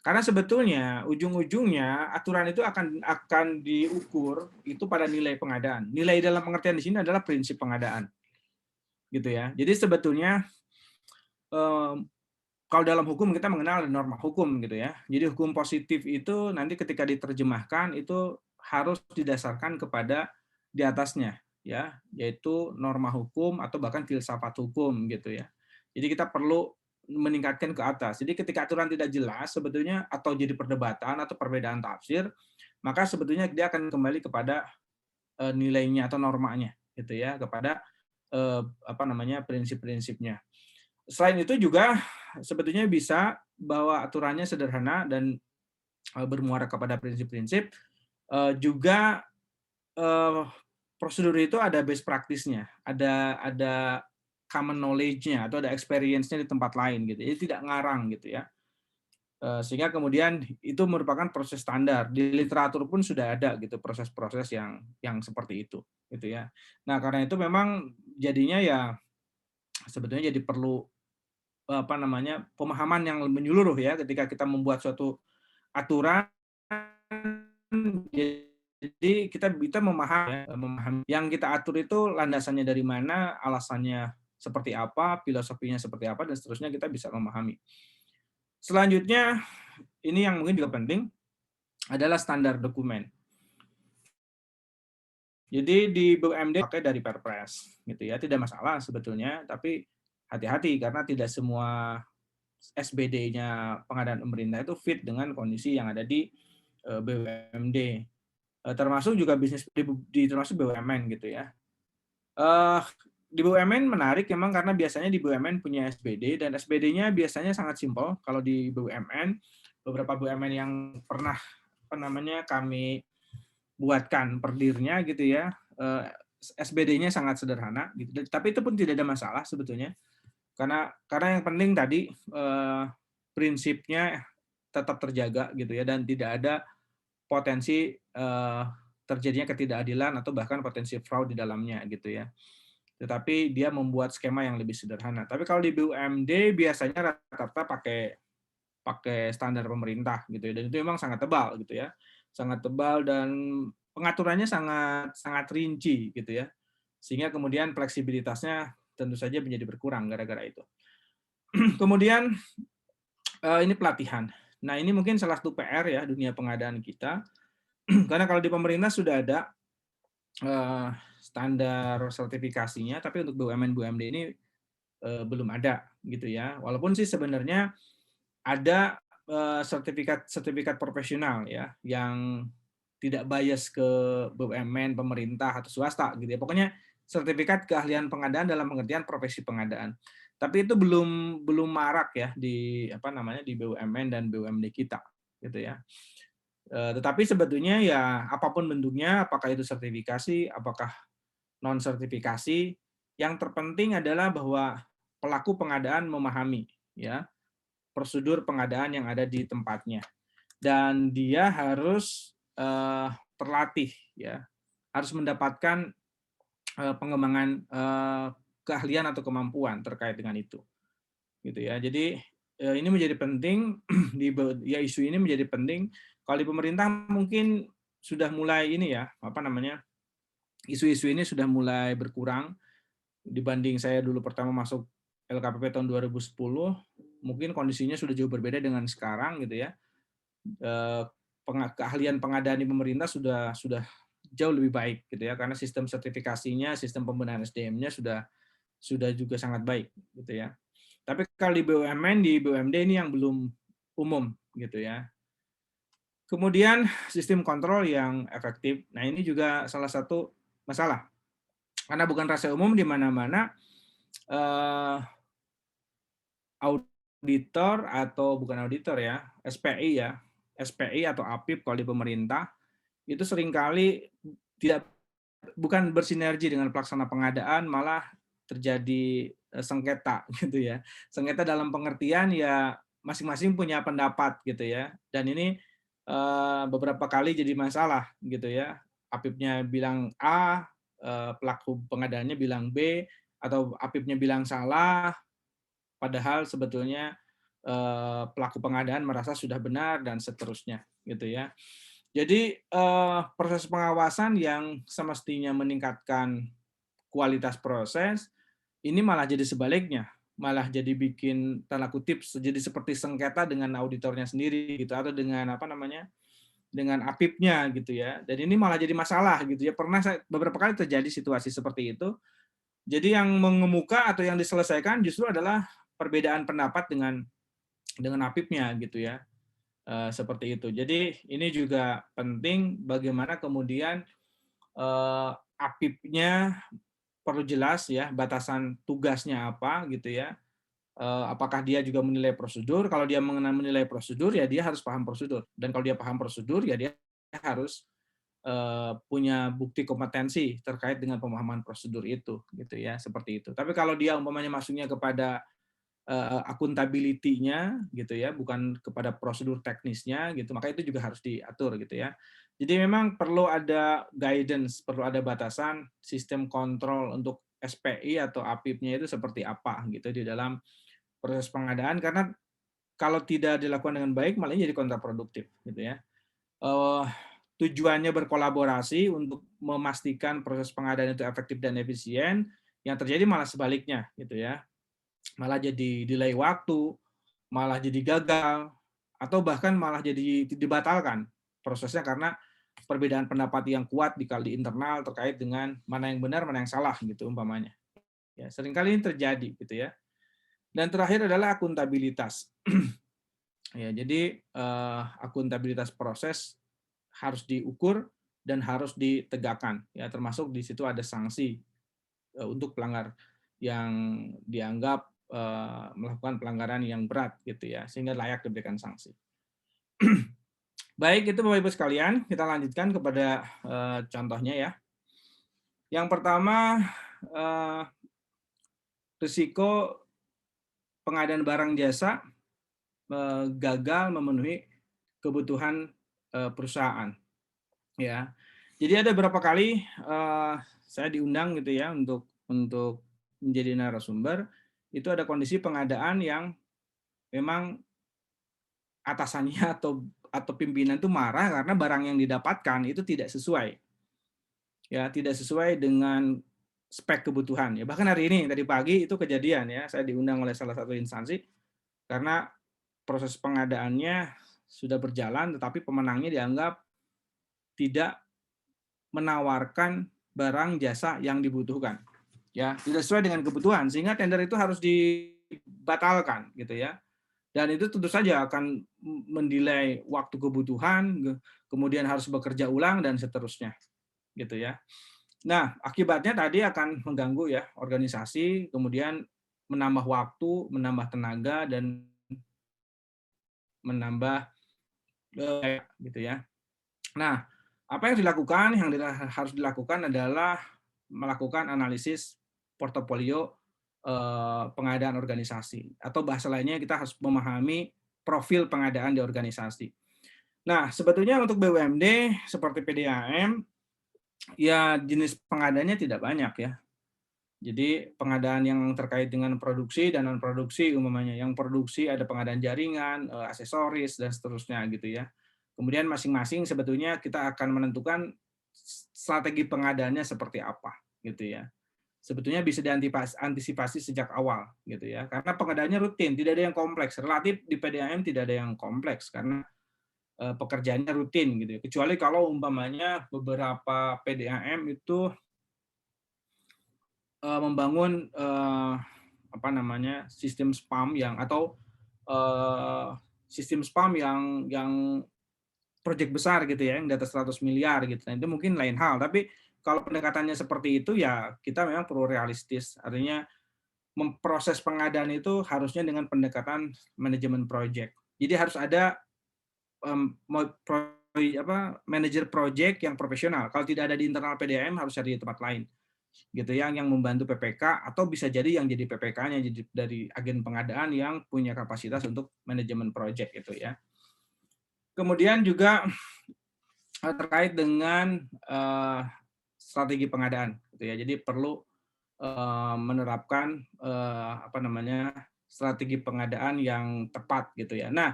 Karena sebetulnya ujung-ujungnya aturan itu akan diukur itu pada nilai pengadaan. Nilai dalam pengertian di sini adalah prinsip pengadaan, gitu ya. Jadi sebetulnya kalau dalam hukum kita mengenal norma hukum gitu ya. Jadi hukum positif itu nanti ketika diterjemahkan itu harus didasarkan kepada di atasnya ya, yaitu norma hukum atau bahkan filsafat hukum gitu ya. Jadi kita perlu meningkatkan ke atas. Jadi ketika aturan tidak jelas sebetulnya atau jadi perdebatan atau perbedaan tafsir, maka sebetulnya dia akan kembali kepada nilainya atau normanya gitu ya, kepada apa namanya prinsip-prinsipnya. Selain itu juga sebetulnya bisa bahwa aturannya sederhana dan bermuara kepada prinsip-prinsip, juga prosedur itu ada best practice-nya, ada common knowledge-nya atau ada experience-nya di tempat lain gitu. Jadi tidak ngarang gitu ya. Sehingga kemudian itu merupakan proses standar. Di literatur pun sudah ada gitu proses-proses yang seperti itu gitu ya. Nah, karena itu memang jadinya ya sebetulnya jadi perlu apa namanya, pemahaman yang menyeluruh ya ketika kita membuat suatu aturan. Jadi kita memahami yang kita atur itu landasannya dari mana, alasannya seperti apa, filosofinya seperti apa, dan seterusnya kita bisa memahami. Selanjutnya, ini yang mungkin juga penting, adalah standar dokumen. Jadi di BUMD pakai dari Perpres, gitu ya, tidak masalah sebetulnya, tapi hati-hati karena tidak semua SBD-nya pengadaan pemerintah itu fit dengan kondisi yang ada di BUMD, termasuk juga bisnis termasuk BUMN gitu ya. Di BUMN menarik memang karena biasanya di BUMN punya SBD dan SBD-nya biasanya sangat simpel. Kalau di BUMN, beberapa BUMN yang pernah apa namanya kami buatkan perdirnya gitu ya, SBD-nya sangat sederhana gitu. Tapi itu pun tidak ada masalah sebetulnya. Karena yang penting tadi prinsipnya tetap terjaga gitu ya dan tidak ada potensi terjadinya ketidakadilan atau bahkan potensi fraud di dalamnya gitu ya. Tetapi dia membuat skema yang lebih sederhana. Tapi kalau di BUMD biasanya rata-rata pakai standar pemerintah gitu ya dan itu memang sangat tebal gitu ya. Sangat tebal dan pengaturannya sangat sangat rinci gitu ya. Sehingga kemudian fleksibilitasnya tentu saja menjadi berkurang gara-gara itu. Kemudian ini pelatihan. Nah, ini mungkin salah satu PR ya dunia pengadaan kita. Karena kalau di pemerintah sudah ada standar sertifikasinya, tapi untuk BUMN BUMD ini belum ada gitu ya. Walaupun sih sebenarnya ada sertifikat profesional ya yang tidak bias ke BUMN, pemerintah atau swasta gitu ya. Pokoknya sertifikat keahlian pengadaan dalam pengertian profesi pengadaan. Tapi itu belum marak ya di apa namanya di BUMN dan BUMD kita gitu ya. Tetapi sebetulnya ya apapun bentuknya, apakah itu sertifikasi, apakah non sertifikasi, yang terpenting adalah bahwa pelaku pengadaan memahami ya prosedur pengadaan yang ada di tempatnya dan dia harus terlatih ya, harus mendapatkan pengembangan keahlian atau kemampuan terkait dengan itu gitu ya. Jadi ini menjadi penting ya isu ini menjadi penting kalau di pemerintah mungkin sudah mulai ini ya apa namanya isu-isu ini sudah mulai berkurang dibanding saya dulu pertama masuk LKPP tahun 2010 mungkin kondisinya sudah jauh berbeda dengan sekarang gitu ya. Keahlian pengadaan di pemerintah sudah jauh lebih baik gitu ya karena sistem sertifikasinya, sistem pembenahan SDM-nya sudah juga sangat baik gitu ya. Tapi kalau di BUMN, di BUMD ini yang belum umum gitu ya. Kemudian sistem kontrol yang efektif. Nah, ini juga salah satu masalah. Karena bukan rahasia umum di mana-mana auditor atau bukan auditor ya, SPI ya, SPI atau APIP kalau di pemerintah itu seringkali tidak bukan bersinergi dengan pelaksana pengadaan, malah terjadi sengketa gitu ya. Sengketa dalam pengertian ya masing-masing punya pendapat gitu ya. Dan ini beberapa kali jadi masalah gitu ya. apipnya bilang A, pelaku pengadaannya bilang B, atau apipnya bilang salah, padahal sebetulnya pelaku pengadaan merasa sudah benar dan seterusnya, gitu ya. Jadi proses pengawasan yang semestinya meningkatkan kualitas proses, ini malah jadi sebaliknya, malah jadi bikin tanda kutip jadi seperti sengketa dengan auditornya sendiri gitu, atau dengan apa namanya, dengan apipnya gitu ya. Dan ini malah jadi masalah gitu ya. Pernah beberapa kali terjadi situasi seperti itu. Jadi yang mengemuka atau yang diselesaikan justru adalah perbedaan pendapat dengan apipnya gitu ya. Seperti itu. Jadi ini juga penting bagaimana kemudian apipnya perlu jelas ya, batasan tugasnya apa gitu ya. Apakah dia juga menilai prosedur? Kalau dia menilai prosedur, ya dia harus paham prosedur. Dan kalau dia paham prosedur, ya dia harus punya bukti kompetensi terkait dengan pemahaman prosedur itu, gitu ya, seperti itu. Tapi kalau dia umpamanya masuknya kepada akuntability-nya, gitu ya, bukan kepada prosedur teknisnya, gitu, maka itu juga harus diatur, gitu ya. Jadi memang perlu ada guidance, perlu ada batasan sistem kontrol untuk SPI atau APIP-nya itu seperti apa, gitu di dalam proses pengadaan, karena kalau tidak dilakukan dengan baik malah jadi kontraproduktif gitu ya. Tujuannya berkolaborasi untuk memastikan proses pengadaan itu efektif dan efisien, yang terjadi malah sebaliknya gitu ya. Malah jadi delay waktu, malah jadi gagal, atau bahkan malah jadi dibatalkan prosesnya karena perbedaan pendapat yang kuat di internal terkait dengan mana yang benar, mana yang salah gitu umpamanya. Ya, seringkali ini terjadi gitu ya. Dan terakhir adalah akuntabilitas. Ya, jadi akuntabilitas proses harus diukur dan harus ditegakkan. Ya, termasuk di situ ada sanksi untuk pelanggar yang dianggap melakukan pelanggaran yang berat gitu ya, sehingga layak diberikan sanksi. Baik, itu Bapak Ibu sekalian, kita lanjutkan kepada contohnya ya. Yang pertama, risiko pengadaan barang jasa gagal memenuhi kebutuhan perusahaan. Ya, jadi ada beberapa kali saya diundang gitu ya untuk menjadi narasumber. Itu ada kondisi pengadaan yang memang atasannya atau pimpinan itu marah karena barang yang didapatkan itu tidak sesuai. Ya, tidak sesuai dengan spek kebutuhan. Ya, bahkan hari ini tadi pagi itu kejadian ya, saya diundang oleh salah satu instansi karena proses pengadaannya sudah berjalan tetapi pemenangnya dianggap tidak menawarkan barang jasa yang dibutuhkan. Ya, tidak sesuai dengan kebutuhan sehingga tender itu harus dibatalkan gitu ya. Dan itu tentu saja akan mendelay waktu kebutuhan, kemudian harus bekerja ulang dan seterusnya. Gitu ya. Nah, akibatnya tadi akan mengganggu ya organisasi, kemudian menambah waktu, menambah tenaga dan menambah gitu ya. Nah, apa yang dilakukan? Yang harus dilakukan adalah melakukan analisis portofolio pengadaan organisasi, atau bahasa lainnya kita harus memahami profil pengadaan di organisasi. Nah, sebetulnya untuk BUMD seperti PDAM, ya jenis pengadaannya tidak banyak ya. Jadi pengadaan yang terkait dengan produksi dan non produksi umumnya. Yang produksi ada pengadaan jaringan, aksesoris dan seterusnya gitu ya. Kemudian masing-masing sebetulnya kita akan menentukan strategi pengadaannya seperti apa gitu ya. Sebetulnya bisa diantisipasi sejak awal gitu ya. Karena pengadaannya rutin, tidak ada yang kompleks. Relatif di PDAM tidak ada yang kompleks karena pekerjaannya rutin gitu ya. Kecuali kalau umpamanya beberapa PDAM itu membangun apa namanya sistem spam atau sistem spam yang proyek besar gitu ya, yang di atas 100 miliar gitu. Nah, itu mungkin lain hal, tapi kalau pendekatannya seperti itu ya kita memang perlu realistis. Artinya memproses pengadaan itu harusnya dengan pendekatan manajemen proyek. Jadi harus ada manajer proyek yang profesional. Kalau tidak ada di internal PDAM harus ada di tempat lain gitu ya, yang membantu PPK, atau bisa jadi yang jadi PPK-nya jadi dari agen pengadaan yang punya kapasitas untuk manajemen proyek itu ya. Kemudian juga terkait dengan strategi pengadaan, gitu ya. Jadi perlu menerapkan apa namanya, strategi pengadaan yang tepat, gitu ya. Nah,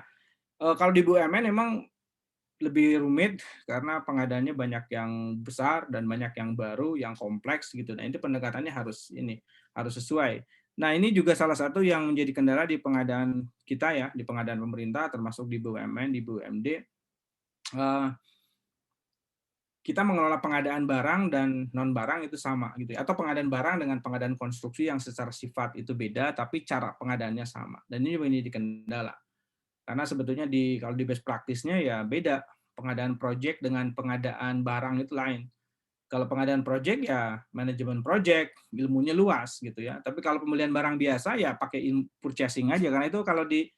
kalau di BUMN memang lebih rumit karena pengadaannya banyak yang besar dan banyak yang baru, yang kompleks gitu. Nah, itu pendekatannya harus sesuai. Nah, ini juga salah satu yang menjadi kendala di pengadaan kita ya, di pengadaan pemerintah termasuk di BUMN, di BUMD. Kita mengelola pengadaan barang dan non barang itu sama gitu ya. Atau pengadaan barang dengan pengadaan konstruksi yang secara sifat itu beda tapi cara pengadaannya sama. Dan ini juga menjadi kendala. Karena sebetulnya kalau di best practice-nya ya beda. Pengadaan project dengan pengadaan barang itu lain. Kalau pengadaan project ya manajemen project, ilmunya luas gitu ya. Tapi kalau pembelian barang biasa ya pakai purchasing aja, karena itu kalau di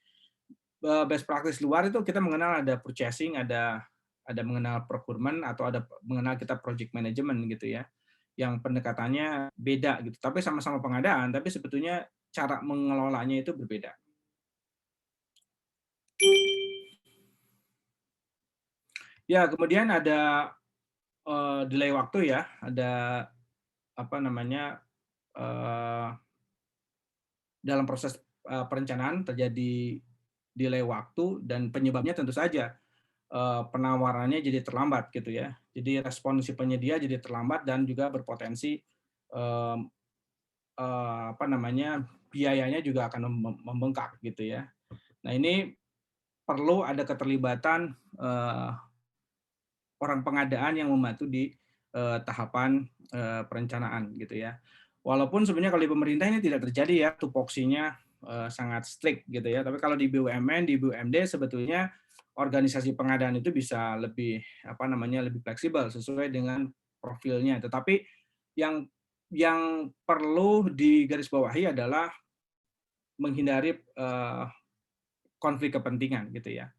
best practice luar itu kita mengenal ada purchasing, ada mengenal procurement, atau ada mengenal kita project management gitu ya. Yang pendekatannya beda gitu. Tapi sama-sama pengadaan, tapi sebetulnya cara mengelolanya itu berbeda. Ya, kemudian ada delay waktu ya, ada apa namanya, dalam proses perencanaan terjadi delay waktu, dan penyebabnya tentu saja penawarannya jadi terlambat gitu ya. Jadi respon si penyedia jadi terlambat dan juga berpotensi em, apa namanya, biayanya juga akan membengkak gitu ya. Nah, ini perlu ada keterlibatan orang pengadaan yang membantu di tahapan perencanaan gitu ya. Walaupun sebenarnya kalau di pemerintah ini tidak terjadi ya, tupoksinya sangat strict gitu ya. Tapi kalau di BUMN, di BUMD sebetulnya organisasi pengadaan itu bisa lebih apa namanya, lebih fleksibel sesuai dengan profilnya. Tetapi yang perlu digarisbawahi adalah menghindari konflik kepentingan gitu ya.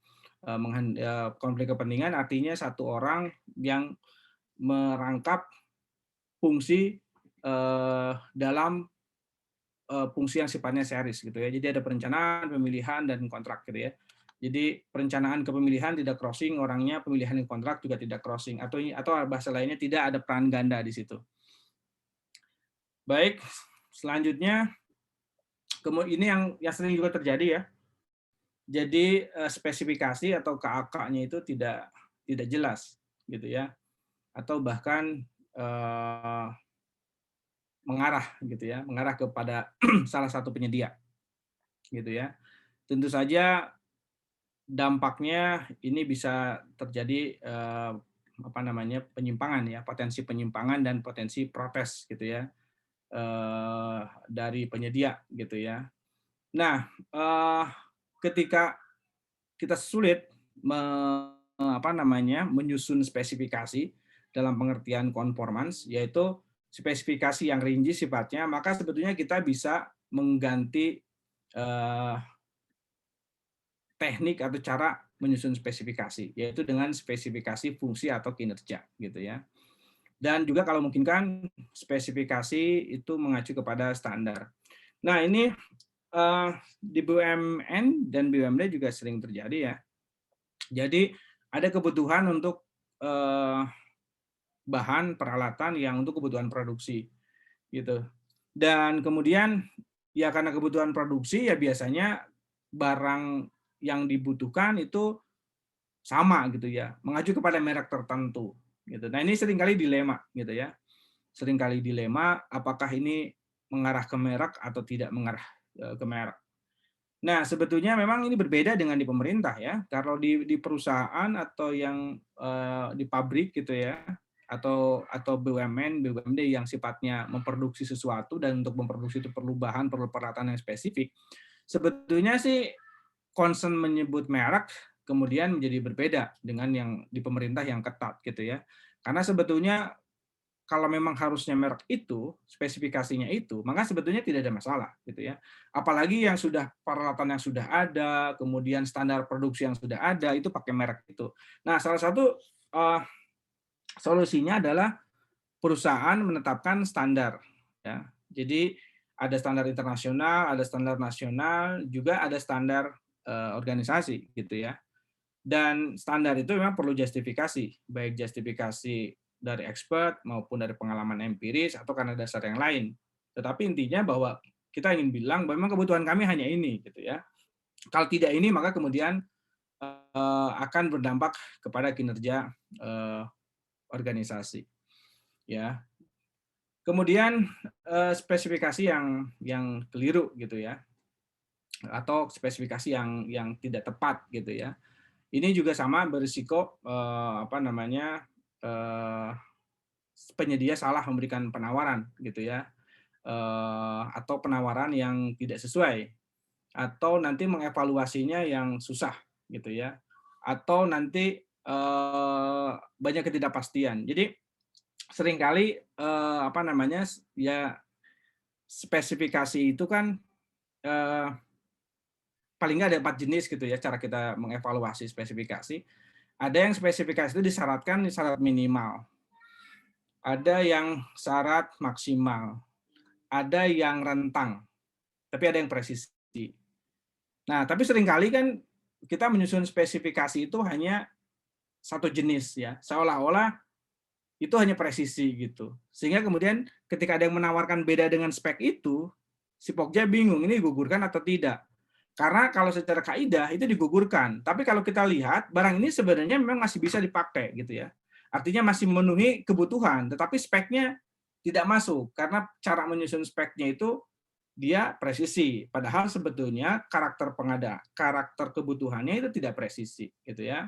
Konflik kepentingan artinya satu orang yang merangkap fungsi dalam fungsi yang sifatnya series gitu ya. Jadi ada perencanaan, pemilihan, dan kontrak gitu ya. Jadi perencanaan ke pemilihan tidak crossing orangnya, pemilihan ke kontrak juga tidak crossing, atau bahasa lainnya tidak ada peran ganda di situ. Baik, selanjutnya ini yang sering juga terjadi ya. Jadi spesifikasi atau KAK-nya itu tidak jelas gitu ya, atau bahkan mengarah gitu ya, mengarah kepada salah satu penyedia gitu ya. Tentu saja dampaknya ini bisa terjadi apa namanya, penyimpangan ya, potensi penyimpangan dan potensi protes gitu ya dari penyedia gitu ya. Nah, ketika kita sulit apa namanya, menyusun spesifikasi dalam pengertian conformance, yaitu spesifikasi yang rinci sifatnya, maka sebetulnya kita bisa mengganti teknik atau cara menyusun spesifikasi, yaitu dengan spesifikasi fungsi atau kinerja gitu ya. Dan juga kalau mungkin kan spesifikasi itu mengacu kepada standar. Nah, ini di BUMN dan BUMD juga sering terjadi ya. Jadi ada kebutuhan untuk bahan peralatan yang untuk kebutuhan produksi gitu. Dan kemudian ya karena kebutuhan produksi ya biasanya barang yang dibutuhkan itu sama gitu ya, mengacu kepada merek tertentu gitu. Nah, ini seringkali dilema gitu ya. Seringkali dilema apakah ini mengarah ke merek atau tidak mengarah ke merek. Nah, sebetulnya memang ini berbeda dengan di pemerintah ya. Kalau di perusahaan atau yang di pabrik gitu ya, atau BUMN, BUMD yang sifatnya memproduksi sesuatu dan untuk memproduksi itu perlu bahan, perlu peralatan yang spesifik. Sebetulnya sih concern menyebut merek kemudian menjadi berbeda dengan yang di pemerintah yang ketat gitu ya. Karena sebetulnya kalau memang harusnya merek itu, spesifikasinya itu, maka sebetulnya tidak ada masalah gitu ya. Apalagi yang sudah peralatan yang sudah ada, kemudian standar produksi yang sudah ada, itu pakai merek itu. Nah, salah satu solusinya adalah perusahaan menetapkan standar ya. Jadi ada standar internasional, ada standar nasional, juga ada standar organisasi gitu ya. Dan standar itu memang perlu justifikasi, baik justifikasi dari expert maupun dari pengalaman empiris atau karena dasar yang lain. Tetapi intinya bahwa kita ingin bilang bahwa memang kebutuhan kami hanya ini, gitu ya. Kalau tidak ini maka kemudian akan berdampak kepada kinerja organisasi. Ya. Kemudian spesifikasi yang keliru gitu ya, atau spesifikasi yang tidak tepat gitu ya. Ini juga sama berisiko penyedia salah memberikan penawaran gitu ya, atau penawaran yang tidak sesuai, atau nanti mengevaluasinya yang susah gitu ya, atau nanti banyak ketidakpastian. Jadi seringkali ya spesifikasi itu kan eh, paling nggak ada 4 jenis gitu ya cara kita mengevaluasi spesifikasi. Ada yang spesifikasi itu disyaratkan syarat minimal, ada yang syarat maksimal, ada yang rentang, tapi ada yang presisi. Nah, tapi seringkali kan kita menyusun spesifikasi itu hanya satu jenis ya, seolah-olah itu hanya presisi gitu. Sehingga kemudian ketika ada yang menawarkan beda dengan spek itu, si Pokja bingung ini digugurkan atau tidak. Karena kalau secara kaidah itu digugurkan, tapi kalau kita lihat barang ini sebenarnya memang masih bisa dipakai gitu ya. Artinya masih memenuhi kebutuhan, tetapi speknya tidak masuk karena cara menyusun speknya itu dia presisi. Padahal sebetulnya karakter kebutuhannya itu tidak presisi gitu ya.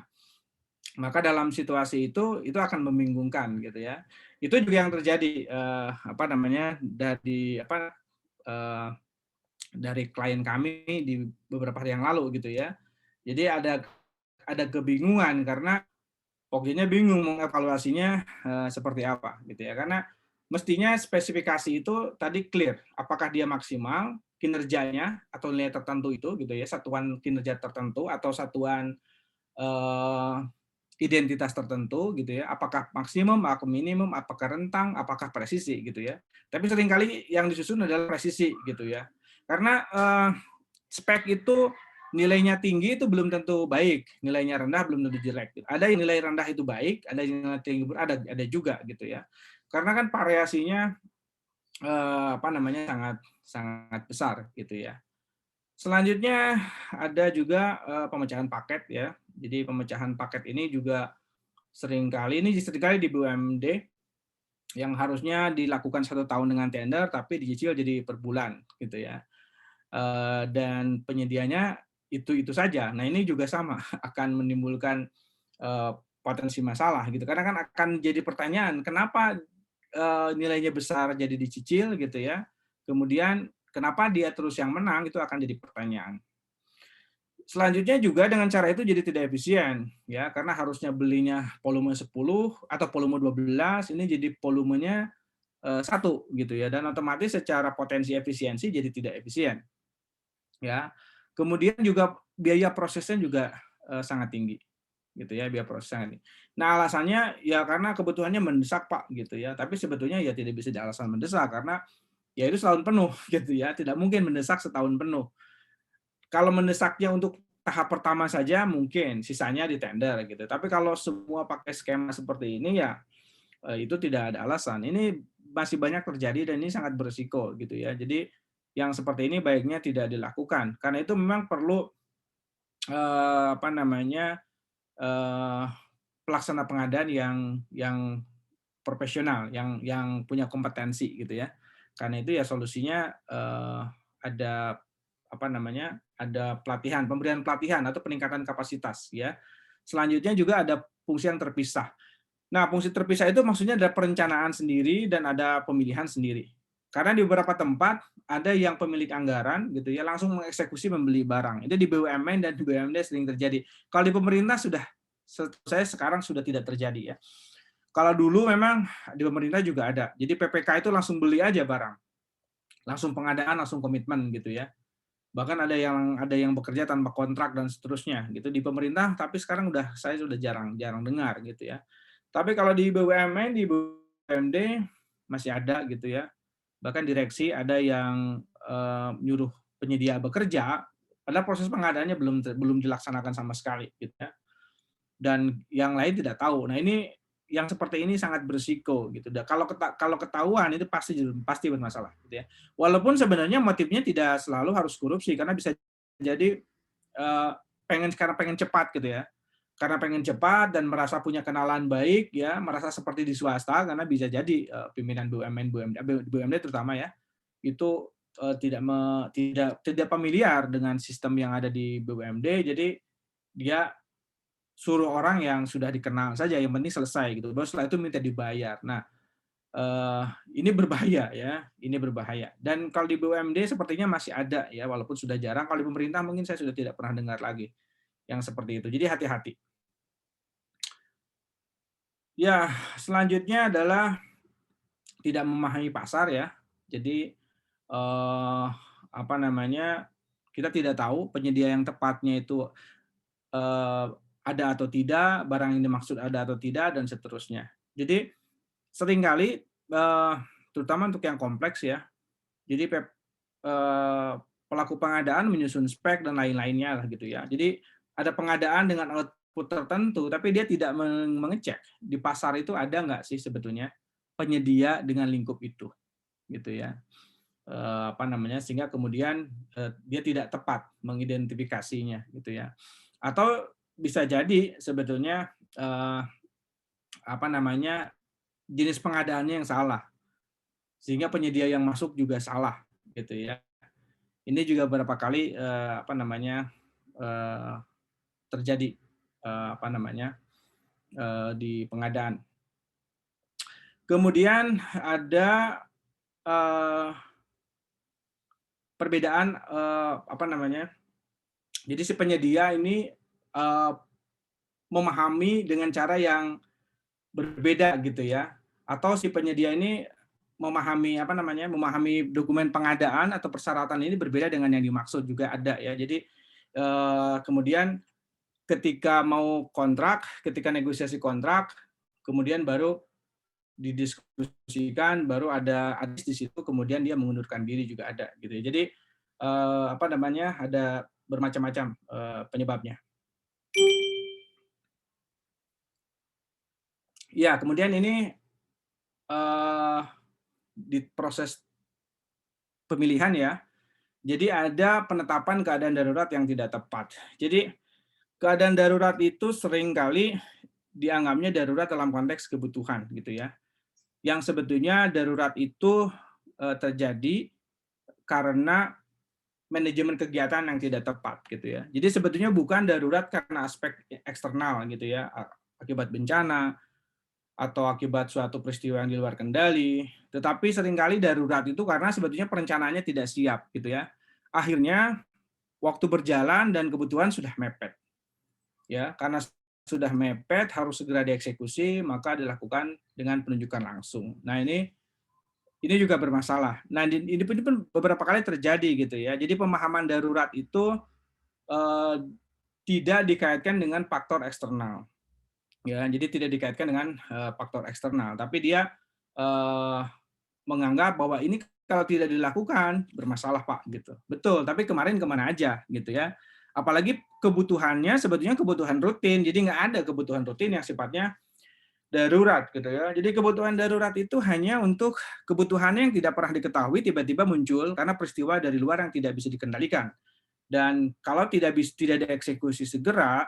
Maka dalam situasi itu akan membingungkan gitu ya. Itu juga yang terjadi eh, dari klien kami di beberapa hari yang lalu gitu ya. Jadi ada kebingungan karena Pokja-nya bingung mengevaluasinya seperti apa gitu ya. Karena mestinya spesifikasi itu tadi clear, apakah dia maksimal kinerjanya atau nilai tertentu itu gitu ya, satuan kinerja tertentu atau satuan eh, identitas tertentu gitu ya, apakah maksimum, apakah minimum, apakah rentang, apakah presisi gitu ya. Tapi seringkali yang disusun adalah presisi gitu ya. Karena spek itu nilainya tinggi itu belum tentu baik, nilainya rendah belum tentu jelek. Ada yang nilai rendah itu baik, ada yang nilai tinggi ada juga gitu ya. Karena kan variasinya sangat sangat besar gitu ya. Selanjutnya ada juga pemecahan paket ya. Jadi pemecahan paket ini juga seringkali di BUMD yang harusnya dilakukan 1 tahun dengan tender tapi dicicil jadi per bulan gitu ya. Dan penyedianya itu saja. Nah ini juga sama akan menimbulkan potensi masalah gitu. Karena kan akan jadi pertanyaan kenapa nilainya besar jadi dicicil gitu ya. Kemudian kenapa dia terus yang menang itu akan jadi pertanyaan. Selanjutnya juga dengan cara itu jadi tidak efisien ya karena harusnya belinya volume 10 atau volume 12 ini jadi volumenya 1 gitu ya dan otomatis secara potensi efisiensi jadi tidak efisien. Ya. Kemudian juga biaya prosesnya juga sangat tinggi gitu ya, biaya prosesnya tinggi. Nah, alasannya ya karena kebutuhannya mendesak, Pak, gitu ya. Tapi sebetulnya ya tidak bisa alasan mendesak karena ya itu setahun penuh gitu ya. Tidak mungkin mendesak setahun penuh. Kalau mendesaknya untuk tahap pertama saja mungkin, sisanya di tender gitu. Tapi kalau semua pakai skema seperti ini ya itu tidak ada alasan. Ini masih banyak terjadi dan ini sangat berisiko gitu ya. Jadi yang seperti ini baiknya tidak dilakukan. Karena itu memang perlu pelaksana pengadaan yang profesional, yang punya kompetensi gitu ya. Karena itu ya solusinya ada ada pelatihan, pemberian pelatihan atau peningkatan kapasitas ya. Selanjutnya juga ada fungsi yang terpisah. Nah, fungsi terpisah itu maksudnya ada perencanaan sendiri dan ada pemilihan sendiri. Karena di beberapa tempat ada yang pemilik anggaran gitu ya langsung mengeksekusi membeli barang. Itu di BUMN dan di BUMD sering terjadi. Kalau di pemerintah saya sekarang sudah tidak terjadi ya. Kalau dulu memang di pemerintah juga ada. Jadi PPK itu langsung beli aja barang. Langsung pengadaan, langsung komitmen gitu ya. Bahkan ada yang bekerja tanpa kontrak dan seterusnya gitu di pemerintah, tapi sekarang saya sudah jarang dengar gitu ya. Tapi kalau di BUMN, di BUMD masih ada gitu ya. Bahkan direksi ada yang nyuruh penyedia bekerja, padahal proses pengadaannya belum dilaksanakan sama sekali gitu ya. dan yang lain tidak tahu. Nah, ini yang seperti ini sangat berisiko gitu. Dan kalau ketahuan itu pasti bermasalah gitu ya. Walaupun sebenarnya motifnya tidak selalu harus korupsi, karena bisa jadi pengen cepat gitu ya. Karena pengen cepat dan merasa punya kenalan baik ya, merasa seperti di swasta, karena bisa jadi pimpinan BUMD terutama ya, itu tidak familiar dengan sistem yang ada di BUMD, jadi dia suruh orang yang sudah dikenal saja, yang penting selesai gitu. Baru setelah itu minta dibayar. Nah, ini berbahaya ya, ini berbahaya. Dan kalau di BUMD sepertinya masih ada ya, walaupun sudah jarang. Kalau di pemerintah mungkin saya sudah tidak pernah dengar lagi yang seperti itu. Jadi hati-hati. Ya, selanjutnya adalah tidak memahami pasar ya. Jadi apa namanya, kita tidak tahu penyedia yang tepatnya itu ada atau tidak, barang yang dimaksud ada atau tidak, dan seterusnya. Jadi seringkali terutama untuk yang kompleks ya, jadi pelaku pengadaan menyusun spek dan lain-lainnya lah gitu ya. Jadi ada pengadaan dengan output tertentu, tapi dia tidak mengecek di pasar itu ada nggak sih sebetulnya penyedia dengan lingkup itu, gitu ya. Apa namanya, sehingga kemudian dia tidak tepat mengidentifikasinya, gitu ya. Atau bisa jadi sebetulnya apa namanya, jenis pengadaannya yang salah, sehingga penyedia yang masuk juga salah, gitu ya. Ini juga beberapa kali apa namanya terjadi apa namanya di pengadaan. Kemudian ada perbedaan apa namanya. Jadi si penyedia ini memahami dengan cara yang berbeda gitu ya, atau si penyedia ini memahami apa namanya, memahami dokumen pengadaan atau persyaratan ini berbeda dengan yang dimaksud juga ada ya. Jadi kemudian ketika mau kontrak, ketika negosiasi kontrak, kemudian baru didiskusikan, baru ada di situ, kemudian dia mengundurkan diri juga ada gitu ya. Jadi apa namanya, ada bermacam-macam penyebabnya. Ya, kemudian ini di proses pemilihan ya. Jadi ada penetapan keadaan darurat yang tidak tepat. Jadi keadaan darurat itu seringkali dianggapnya darurat dalam konteks kebutuhan gitu ya. Yang sebetulnya darurat itu terjadi karena manajemen kegiatan yang tidak tepat gitu ya. Jadi sebetulnya bukan darurat karena aspek eksternal gitu ya, akibat bencana atau akibat suatu peristiwa yang di luar kendali, tetapi seringkali darurat itu karena sebetulnya perencanaannya tidak siap gitu ya. Akhirnya waktu berjalan dan kebutuhan sudah mepet. Ya, karena sudah mepet harus segera dieksekusi, maka dilakukan dengan penunjukan langsung. Nah, ini juga bermasalah. Nah, ini pun beberapa kali terjadi gitu ya. Jadi pemahaman darurat itu tidak dikaitkan dengan faktor eksternal. Ya, jadi tidak dikaitkan dengan faktor eksternal, tapi dia menganggap bahwa ini kalau tidak dilakukan bermasalah Pak gitu. Betul, tapi kemarin kemana aja gitu ya. Apalagi kebutuhannya sebetulnya kebutuhan rutin, jadi nggak ada kebutuhan rutin yang sifatnya darurat gitu ya. Jadi kebutuhan darurat itu hanya untuk kebutuhannya yang tidak pernah diketahui tiba-tiba muncul karena peristiwa dari luar yang tidak bisa dikendalikan. Dan kalau tidak dieksekusi segera,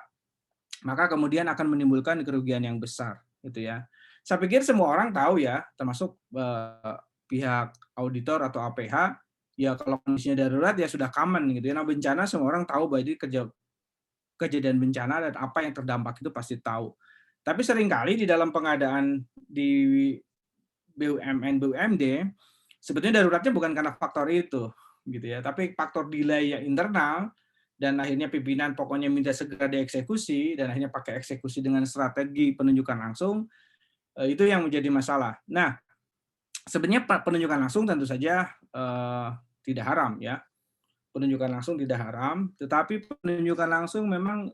maka kemudian akan menimbulkan kerugian yang besar gitu ya. Saya pikir semua orang tahu ya, termasuk pihak auditor atau APH, ya kalau kondisinya darurat ya sudah common gitu ya. Nah, bencana semua orang tahu bahwa ini kejadian bencana dan apa yang terdampak itu pasti tahu. Tapi seringkali di dalam pengadaan di BUMN BUMD sebetulnya daruratnya bukan karena faktor itu gitu ya, tapi faktor delay yang internal dan akhirnya pimpinan pokoknya minta segera dieksekusi dan akhirnya pakai eksekusi dengan strategi penunjukan langsung, itu yang menjadi masalah. Nah, sebenarnya penunjukan langsung tentu saja tidak haram ya. Penunjukan langsung tidak haram, tetapi penunjukan langsung memang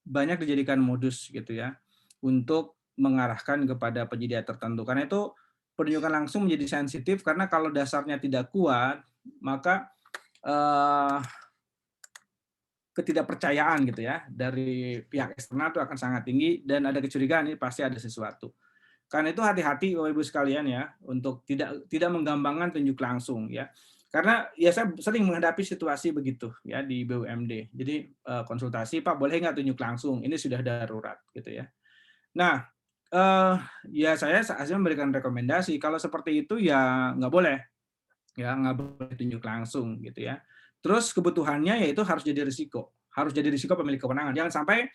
banyak dijadikan modus gitu ya untuk mengarahkan kepada penyedia tertentu. Karena itu penunjukan langsung menjadi sensitif karena kalau dasarnya tidak kuat, maka ketidakpercayaan gitu ya dari pihak eksternal itu akan sangat tinggi dan ada kecurigaan ini pasti ada sesuatu. Karena itu hati-hati Bapak Ibu sekalian ya untuk tidak menggampangkan tunjuk langsung ya. Karena ya saya sering menghadapi situasi begitu ya di BUMD. Jadi konsultasi Pak boleh nggak tunjuk langsung? Ini sudah darurat gitu ya. Nah ya saya memberikan rekomendasi kalau seperti itu ya nggak boleh ya nggak boleh tunjuk langsung gitu ya. Terus kebutuhannya yaitu harus jadi risiko pemilik kewenangan. Jangan sampai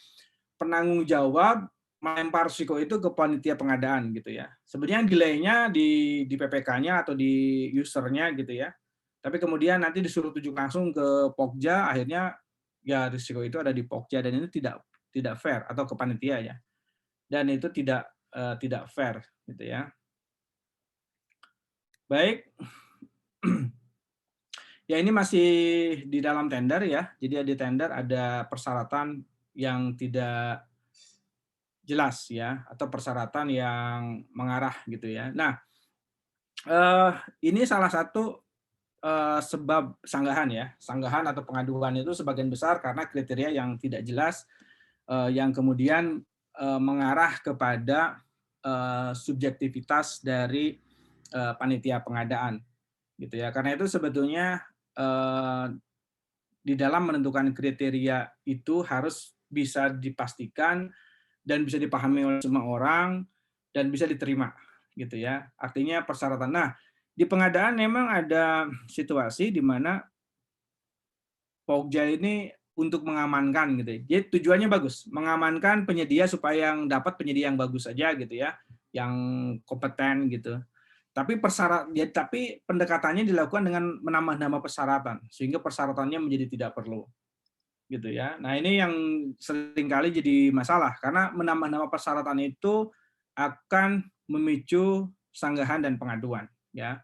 penanggung jawab melempar risiko itu ke panitia pengadaan gitu ya. Sebenarnya delaynya di PPK-nya atau di usernya gitu ya. Tapi kemudian nanti disuruh tunjuk langsung ke Pokja, akhirnya ya risiko itu ada di Pokja dan itu tidak fair atau ke panitia ya. Dan itu tidak fair gitu ya. Baik. Ya ini masih di dalam tender ya. Jadi di tender ada persyaratan yang tidak jelas ya atau persyaratan yang mengarah gitu ya. Nah, ini salah satu sebab sanggahan ya. Sanggahan atau pengaduan itu sebagian besar karena kriteria yang tidak jelas yang kemudian mengarah kepada subjektivitas dari panitia pengadaan gitu ya. Karena itu sebetulnya di dalam menentukan kriteria itu harus bisa dipastikan dan bisa dipahami oleh semua orang dan bisa diterima gitu ya. Artinya persyaratan. Nah, di pengadaan memang ada situasi di mana Pokja ini untuk mengamankan gitu ya. Jadi tujuannya bagus, mengamankan penyedia supaya yang dapat penyedia yang bagus saja gitu ya, yang kompeten gitu. Tapi pendekatannya dilakukan dengan menambah nama persyaratan sehingga persyaratannya menjadi tidak perlu gitu ya. Nah, ini yang seringkali jadi masalah karena menambah nama persyaratan itu akan memicu sanggahan dan pengaduan ya.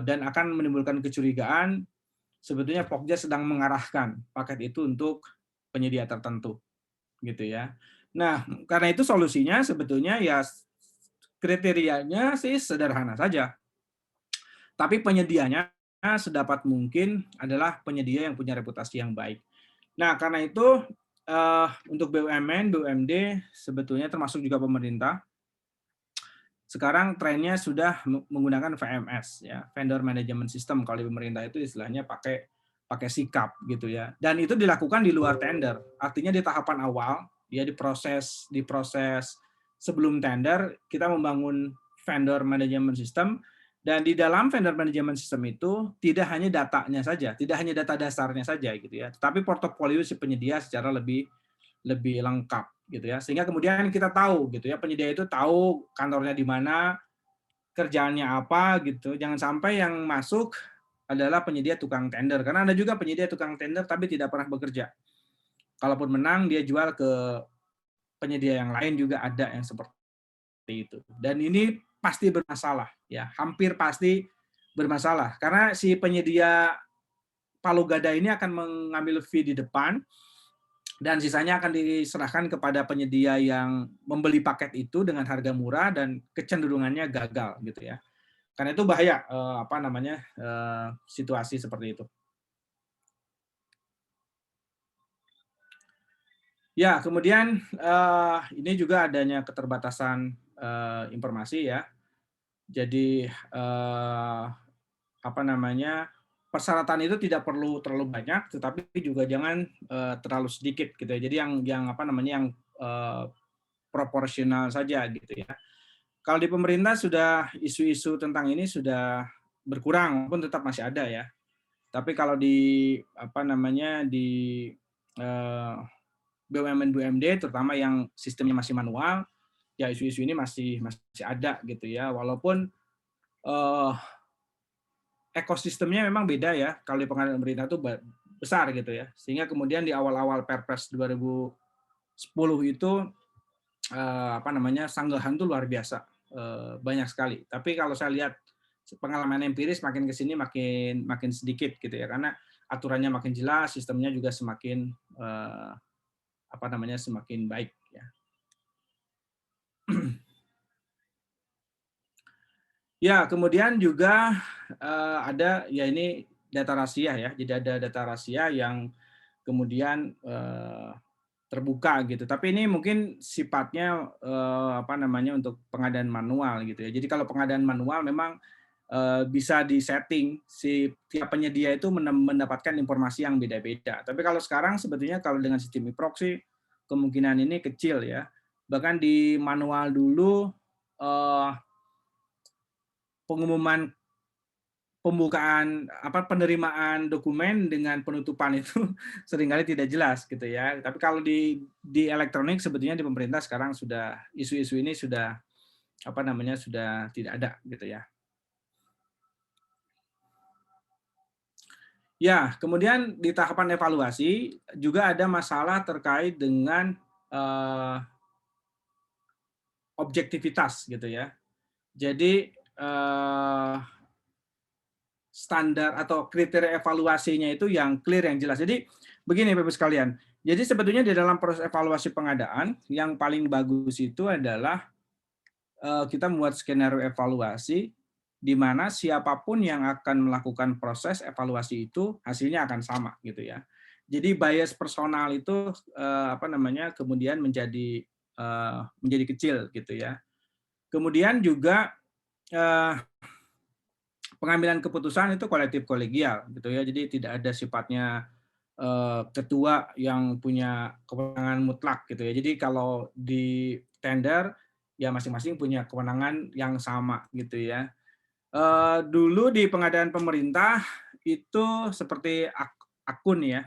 Dan akan menimbulkan kecurigaan sebetulnya Pokja sedang mengarahkan paket itu untuk penyedia tertentu gitu ya. Nah, karena itu solusinya sebetulnya ya kriterianya sih sederhana saja. Tapi penyedianya sedapat mungkin adalah penyedia yang punya reputasi yang baik. Nah, karena itu untuk BUMN, BUMD sebetulnya termasuk juga pemerintah, sekarang trennya sudah menggunakan VMS ya, Vendor Management System. Kalau di pemerintah itu istilahnya pakai sikap gitu ya. Dan itu dilakukan di luar tender. Artinya di tahapan awal, ya di proses sebelum tender kita membangun Vendor Management System dan di dalam Vendor Management System itu tidak hanya datanya saja, tidak hanya data dasarnya saja gitu ya, tetapi portofolio si penyedia secara lebih lengkap gitu ya. Sehingga kemudian kita tahu gitu ya, penyedia itu tahu kantornya di mana, kerjaannya apa gitu. Jangan sampai yang masuk adalah penyedia tukang tender karena ada juga penyedia tukang tender tapi tidak pernah bekerja. Kalaupun menang dia jual ke penyedia yang lain juga ada yang seperti itu. Dan ini pasti bermasalah ya, hampir pasti bermasalah karena si penyedia palu gada ini akan mengambil fee di depan dan sisanya akan diserahkan kepada penyedia yang membeli paket itu dengan harga murah dan kecenderungannya gagal gitu ya. Karena itu bahaya situasi seperti itu. Ya, kemudian ini juga adanya keterbatasan informasi ya. Jadi persyaratan itu tidak perlu terlalu banyak, tetapi juga jangan terlalu sedikit gitu ya. Jadi yang proporsional saja gitu ya. Kalau di pemerintah sudah isu-isu tentang ini sudah berkurang, walaupun tetap masih ada ya. Tapi kalau di BUMN BUMD terutama yang sistemnya masih manual, ya isu-isu ini masih ada gitu ya. Walaupun ekosistemnya memang beda ya. Kalau di pengadaan pemerintah itu besar gitu ya. Sehingga kemudian di awal-awal Perpres 2010 itu sanggahan itu luar biasa, banyak sekali. Tapi kalau saya lihat pengalaman empiris makin ke sini makin sedikit gitu ya, karena aturannya makin jelas, sistemnya juga semakin semakin baik ya. Ya, kemudian juga ada ya ini data rahasia ya. Jadi ada data rahasia yang kemudian terbuka gitu. Tapi ini mungkin sifatnya apa namanya untuk pengadaan manual gitu ya. Jadi kalau pengadaan manual memang bisa disetting si tiap penyedia itu mendapatkan informasi yang beda-beda. Tapi kalau sekarang sebetulnya kalau dengan sistem e-proxy kemungkinan ini kecil ya. Bahkan di manual dulu pengumuman pembukaan penerimaan dokumen dengan penutupan itu seringkali tidak jelas gitu ya. Tapi kalau di elektronik sebetulnya di pemerintah sekarang sudah isu-isu ini sudah sudah tidak ada gitu ya. Ya, kemudian di tahapan evaluasi juga ada masalah terkait dengan objektivitas gitu ya. Jadi standar atau kriteria evaluasinya itu yang clear, yang jelas. Jadi begini Bapak sekalian, jadi sebetulnya di dalam proses evaluasi pengadaan yang paling bagus itu adalah kita membuat skenario evaluasi di mana siapapun yang akan melakukan proses evaluasi itu hasilnya akan sama gitu ya. Jadi bias personal itu kemudian menjadi kecil gitu ya. Kemudian juga pengambilan keputusan itu kolektif kolegial gitu ya. Jadi tidak ada sifatnya ketua yang punya kewenangan mutlak gitu ya. Jadi kalau di tender ya masing-masing punya kewenangan yang sama gitu ya. Dulu di pengadaan pemerintah itu seperti akun ya,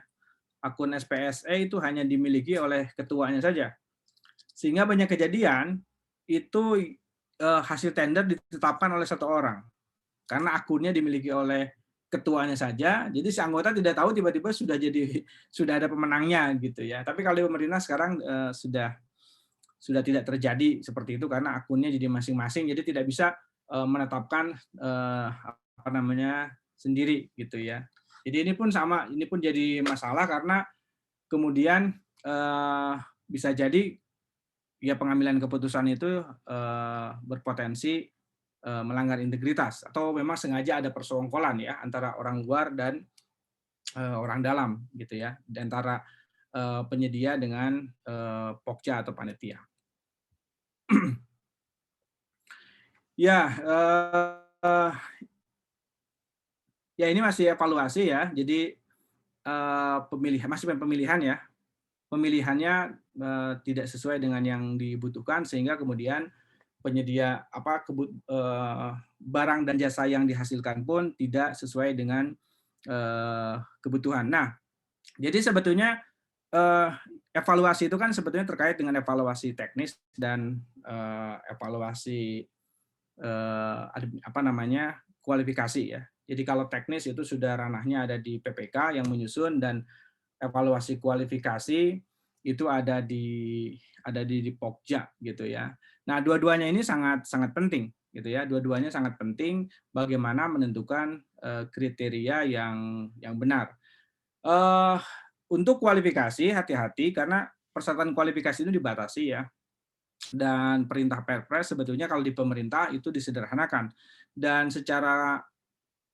akun SPSE itu hanya dimiliki oleh ketuanya saja. Sehingga banyak kejadian itu hasil tender ditetapkan oleh satu orang karena akunnya dimiliki oleh ketuanya saja, jadi si anggota tidak tahu tiba-tiba sudah ada pemenangnya gitu ya. Tapi kalau di pemerintah sekarang sudah tidak terjadi seperti itu karena akunnya jadi masing-masing, jadi tidak bisa menetapkan sendiri gitu ya. Jadi ini pun sama, ini pun jadi masalah karena kemudian bisa jadi ya pengambilan keputusan itu berpotensi melanggar integritas atau memang sengaja ada persekongkolan ya antara orang luar dan orang dalam gitu ya, di antara penyedia dengan Pokja atau panitia. Ya, ya ini masih evaluasi ya. Jadi pemilihan ya. Pemilihannya tidak sesuai dengan yang dibutuhkan sehingga kemudian penyedia barang dan jasa yang dihasilkan pun tidak sesuai dengan kebutuhan. Nah, jadi sebetulnya evaluasi itu kan sebetulnya terkait dengan evaluasi teknis dan evaluasi kualifikasi ya. Jadi kalau teknis itu sudah ranahnya ada di PPK yang menyusun dan evaluasi kualifikasi itu ada di Pokja gitu ya. Nah, dua-duanya ini sangat sangat penting gitu ya. Dua-duanya sangat penting bagaimana menentukan kriteria yang benar. Untuk kualifikasi hati-hati karena persyaratan kualifikasi itu dibatasi ya. Dan perintah Perpres sebetulnya kalau di pemerintah itu disederhanakan. Dan secara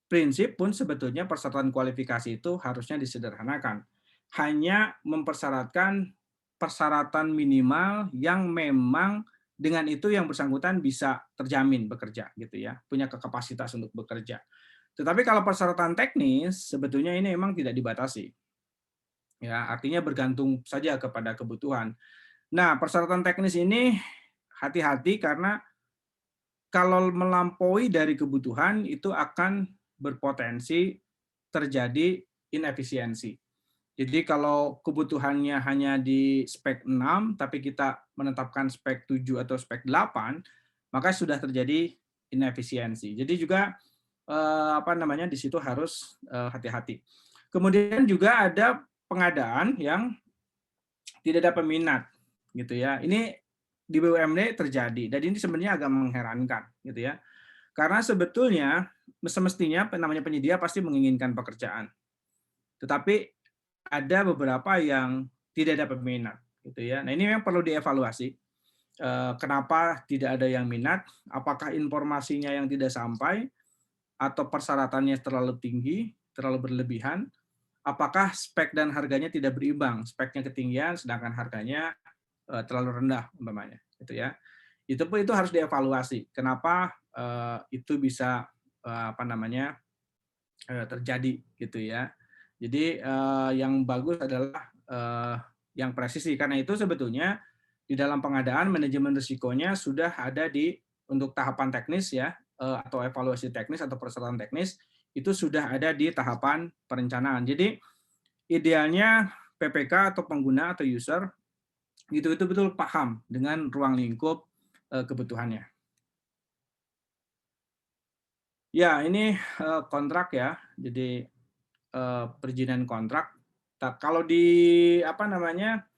prinsip pun sebetulnya persyaratan kualifikasi itu harusnya disederhanakan. Hanya mempersyaratkan persyaratan minimal yang memang dengan itu yang bersangkutan bisa terjamin bekerja gitu ya, punya kapasitas untuk bekerja. Tetapi kalau persyaratan teknis sebetulnya ini memang tidak dibatasi. Ya, artinya bergantung saja kepada kebutuhan. Nah, persyaratan teknis ini hati-hati karena kalau melampaui dari kebutuhan itu akan berpotensi terjadi inefisiensi. Jadi kalau kebutuhannya hanya di spek 6 tapi kita menetapkan spek 7 atau spek 8, maka sudah terjadi inefisiensi. Jadi juga di situ harus hati-hati. Kemudian juga ada pengadaan yang tidak ada peminat gitu ya. Ini di BUMD terjadi dan ini sebenarnya agak mengherankan gitu ya. Karena sebetulnya semestinya namanya penyedia pasti menginginkan pekerjaan. Tetapi ada beberapa yang tidak ada peminat gitu ya. Nah, ini memang perlu dievaluasi. Kenapa tidak ada yang minat? Apakah informasinya yang tidak sampai atau persyaratannya terlalu tinggi, terlalu berlebihan, apakah spek dan harganya tidak berimbang, speknya ketinggian sedangkan harganya terlalu rendah umpamanya, gitu ya. Itu harus dievaluasi. Kenapa itu bisa apa namanya terjadi gitu ya. Jadi yang bagus adalah yang presisi. Karena itu sebetulnya di dalam pengadaan manajemen risikonya sudah ada di untuk tahapan teknis ya atau evaluasi teknis atau persyaratan teknis itu sudah ada di tahapan perencanaan. Jadi idealnya PPK atau pengguna atau user itu betul paham dengan ruang lingkup kebutuhannya. Ya, ini kontrak ya. Jadi perizinan kontrak. Nah, kalau di apa namanya?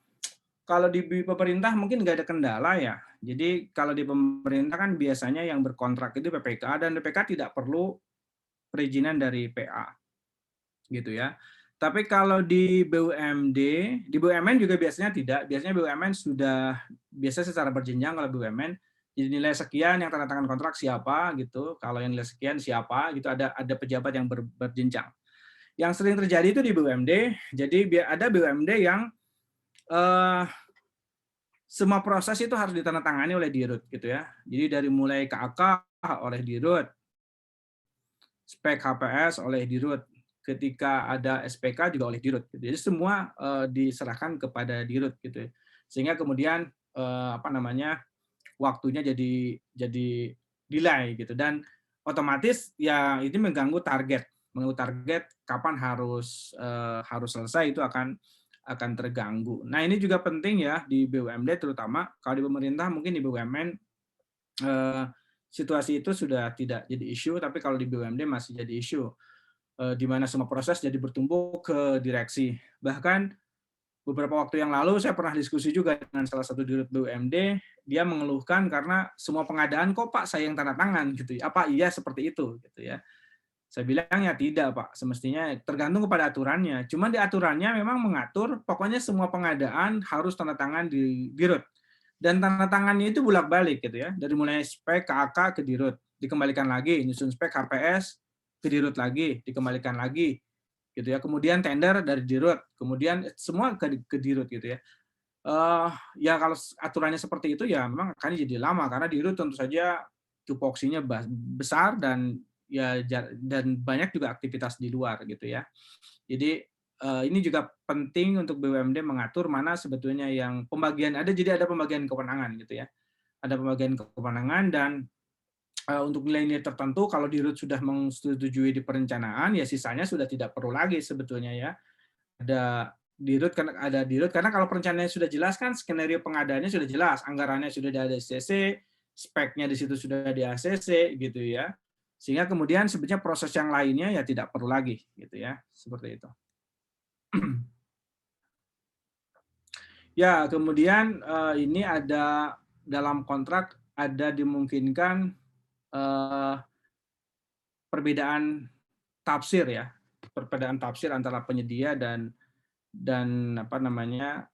Kalau di pemerintah mungkin nggak ada kendala ya. Jadi kalau di pemerintah kan biasanya yang berkontrak itu PPK dan PPK tidak perlu perizinan dari PA gitu ya. Tapi kalau di BUMD, di BUMN juga biasanya tidak. Biasanya BUMN sudah biasa secara berjenjang kalau BUMN. Jadi nilai sekian yang tanda tangan kontrak siapa gitu. Kalau yang nilai sekian siapa gitu ada pejabat yang berjenjang. Yang sering terjadi itu di BUMD. Jadi ada BUMD yang eh, semua proses itu harus ditandatangani oleh Dirut gitu ya. Jadi dari mulai KAK oleh Dirut, spek HPS oleh Dirut, ketika ada SPK juga oleh Dirut. Gitu. Jadi semua diserahkan kepada Dirut gitu. Sehingga kemudian apa namanya waktunya jadi delay gitu dan otomatis ya ini mengganggu target kapan harus selesai itu akan terganggu. Nah ini juga penting ya di BUMD terutama kalau di pemerintah mungkin di BUMN situasi itu sudah tidak jadi isu tapi kalau di BUMD masih jadi isu di mana semua proses jadi bertumpuk ke direksi. Bahkan beberapa waktu yang lalu saya pernah diskusi juga dengan salah satu dirut BUMD, dia mengeluhkan karena semua pengadaan kok Pak saya yang tanda tangan gitu ya. Apa iya seperti itu gitu ya. Saya bilang ya tidak Pak, semestinya tergantung kepada aturannya. Cuma di aturannya memang mengatur pokoknya semua pengadaan harus tanda tangan di dirut. Dan tanda tangannya itu bolak-balik gitu ya. Dari mulai spek ke AK ke dirut, dikembalikan lagi, nyusun spek HPS ke dirut lagi, dikembalikan lagi gitu ya. Kemudian tender dari dirut, kemudian semua ke dirut gitu ya. Ya kalau aturannya seperti itu ya memang akan jadi lama karena dirut tentu saja tupoksinya besar dan ya dan banyak juga aktivitas di luar gitu ya. Jadi ini juga penting untuk BUMD mengatur mana sebetulnya yang pembagian jadi ada pembagian kewenangan gitu ya. Ada pembagian kewenangan dan untuk nilai-nilai tertentu kalau dirut sudah menyetujui di perencanaan ya sisanya sudah tidak perlu lagi sebetulnya ya. Ada dirut karena kalau perencanaannya sudah jelas kan skenario pengadaannya sudah jelas, anggarannya sudah di ACC, speknya di situ sudah di ACC gitu ya. Sehingga kemudian sebenarnya proses yang lainnya ya tidak perlu lagi gitu ya, seperti itu. Ya, kemudian ini ada dalam kontrak ada dimungkinkan perbedaan tafsir ya, perbedaan tafsir antara penyedia dan apa namanya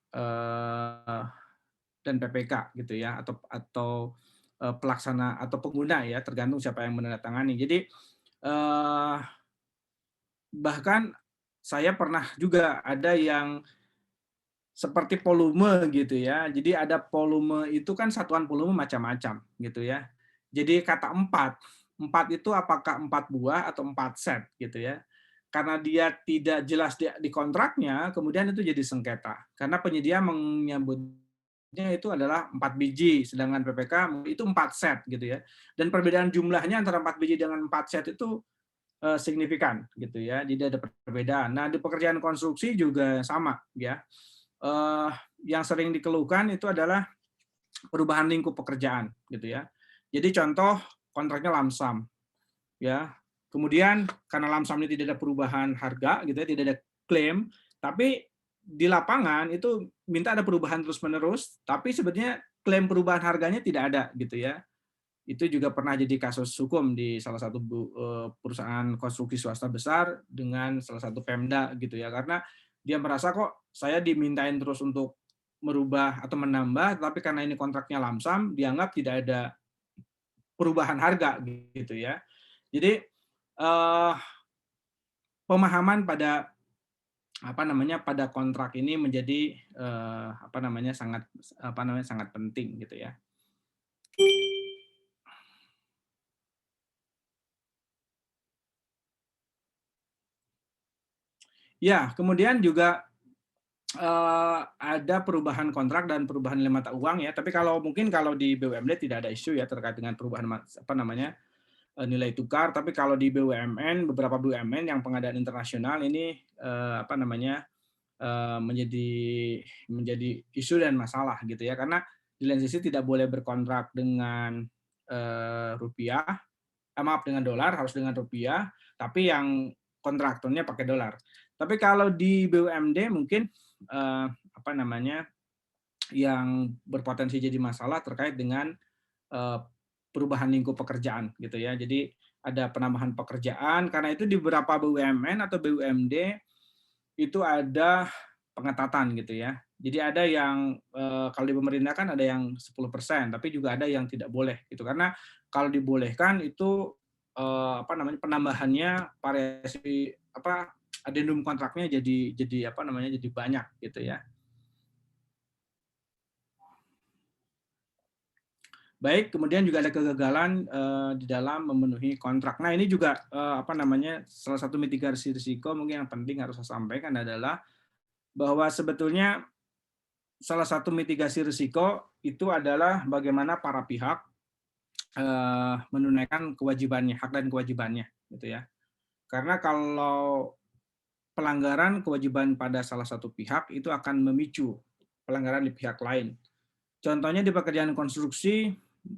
dan PPK gitu ya atau pelaksana atau pengguna ya tergantung siapa yang menandatangani. Jadi bahkan saya pernah juga ada yang seperti volume gitu ya. Jadi ada volume itu kan satuan volume macam-macam gitu ya. Jadi kata 4, 4 itu apakah 4 buah atau 4 set gitu ya. Karena dia tidak jelas di kontraknya, kemudian itu jadi sengketa. Karena penyedia menyebutnya itu adalah 4 biji, sedangkan PPK itu 4 set gitu ya. Dan perbedaan jumlahnya antara 4 biji dengan 4 set itu signifikan gitu ya. Jadi ada perbedaan. Nah, di pekerjaan konstruksi juga sama ya. Yang sering dikeluhkan itu adalah perubahan lingkup pekerjaan gitu ya. Jadi contoh kontraknya lamsam ya. Kemudian karena lamsam ini tidak ada perubahan harga gitu ya, tidak ada klaim, tapi di lapangan itu minta ada perubahan terus-menerus, tapi sebetulnya klaim perubahan harganya tidak ada gitu ya. Itu juga pernah jadi kasus hukum di salah satu perusahaan konstruksi swasta besar dengan salah satu Pemda gitu ya, karena dia merasa kok saya dimintain terus untuk merubah atau menambah, tapi karena ini kontraknya lamsam, dianggap tidak ada perubahan harga gitu ya. Jadi pemahaman pada pada kontrak ini menjadi sangat penting gitu ya. Ya, kemudian juga ada perubahan kontrak dan perubahan nilai mata uang ya. Tapi mungkin kalau di BUMD tidak ada isu ya terkait dengan perubahan nilai tukar. Tapi kalau di BUMN, beberapa BUMN yang pengadaan internasional ini menjadi isu dan masalah gitu ya. Karena di lain sisi tidak boleh berkontrak dengan dengan dolar, harus dengan rupiah. Tapi yang kontraktornya pakai dolar. Tapi kalau di BUMD mungkin yang berpotensi jadi masalah terkait dengan perubahan lingkup pekerjaan gitu ya. Jadi ada penambahan pekerjaan karena itu di beberapa BUMN atau BUMD itu ada pengetatan gitu ya. Jadi ada yang kalau di pemerintah kan ada yang 10%, tapi juga ada yang tidak boleh gitu. Karena kalau dibolehkan itu penambahannya variasi adendum kontraknya jadi banyak gitu ya. Baik, kemudian juga ada kegagalan di dalam memenuhi kontrak. Nah, ini juga salah satu mitigasi risiko mungkin yang penting harus saya sampaikan adalah bahwa sebetulnya salah satu mitigasi risiko itu adalah bagaimana para pihak menunaikan kewajibannya, hak dan kewajibannya gitu ya. Karena kalau pelanggaran kewajiban pada salah satu pihak itu akan memicu pelanggaran di pihak lain. Contohnya di pekerjaan konstruksi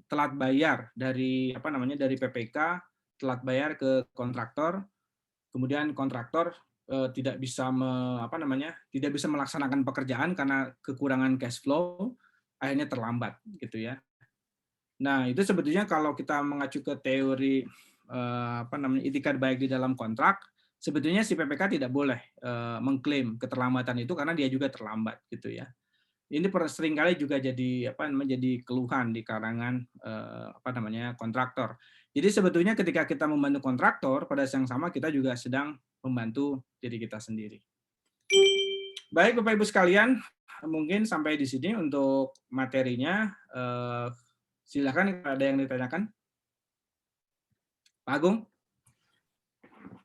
telat bayar dari dari PPK, telat bayar ke kontraktor, kemudian kontraktor tidak bisa tidak bisa melaksanakan pekerjaan karena kekurangan cash flow, akhirnya terlambat gitu ya. Nah, itu sebetulnya kalau kita mengacu ke teori itikat baik di dalam kontrak, sebetulnya si PPK tidak boleh mengklaim keterlambatan itu karena dia juga terlambat gitu ya. Ini seringkali juga menjadi keluhan di kalangan kontraktor. Jadi sebetulnya ketika kita membantu kontraktor, pada saat yang sama kita juga sedang membantu diri kita sendiri. Baik Bapak Ibu sekalian, mungkin sampai di sini untuk materinya. Silakan ada yang ditanyakan. Pak Agung.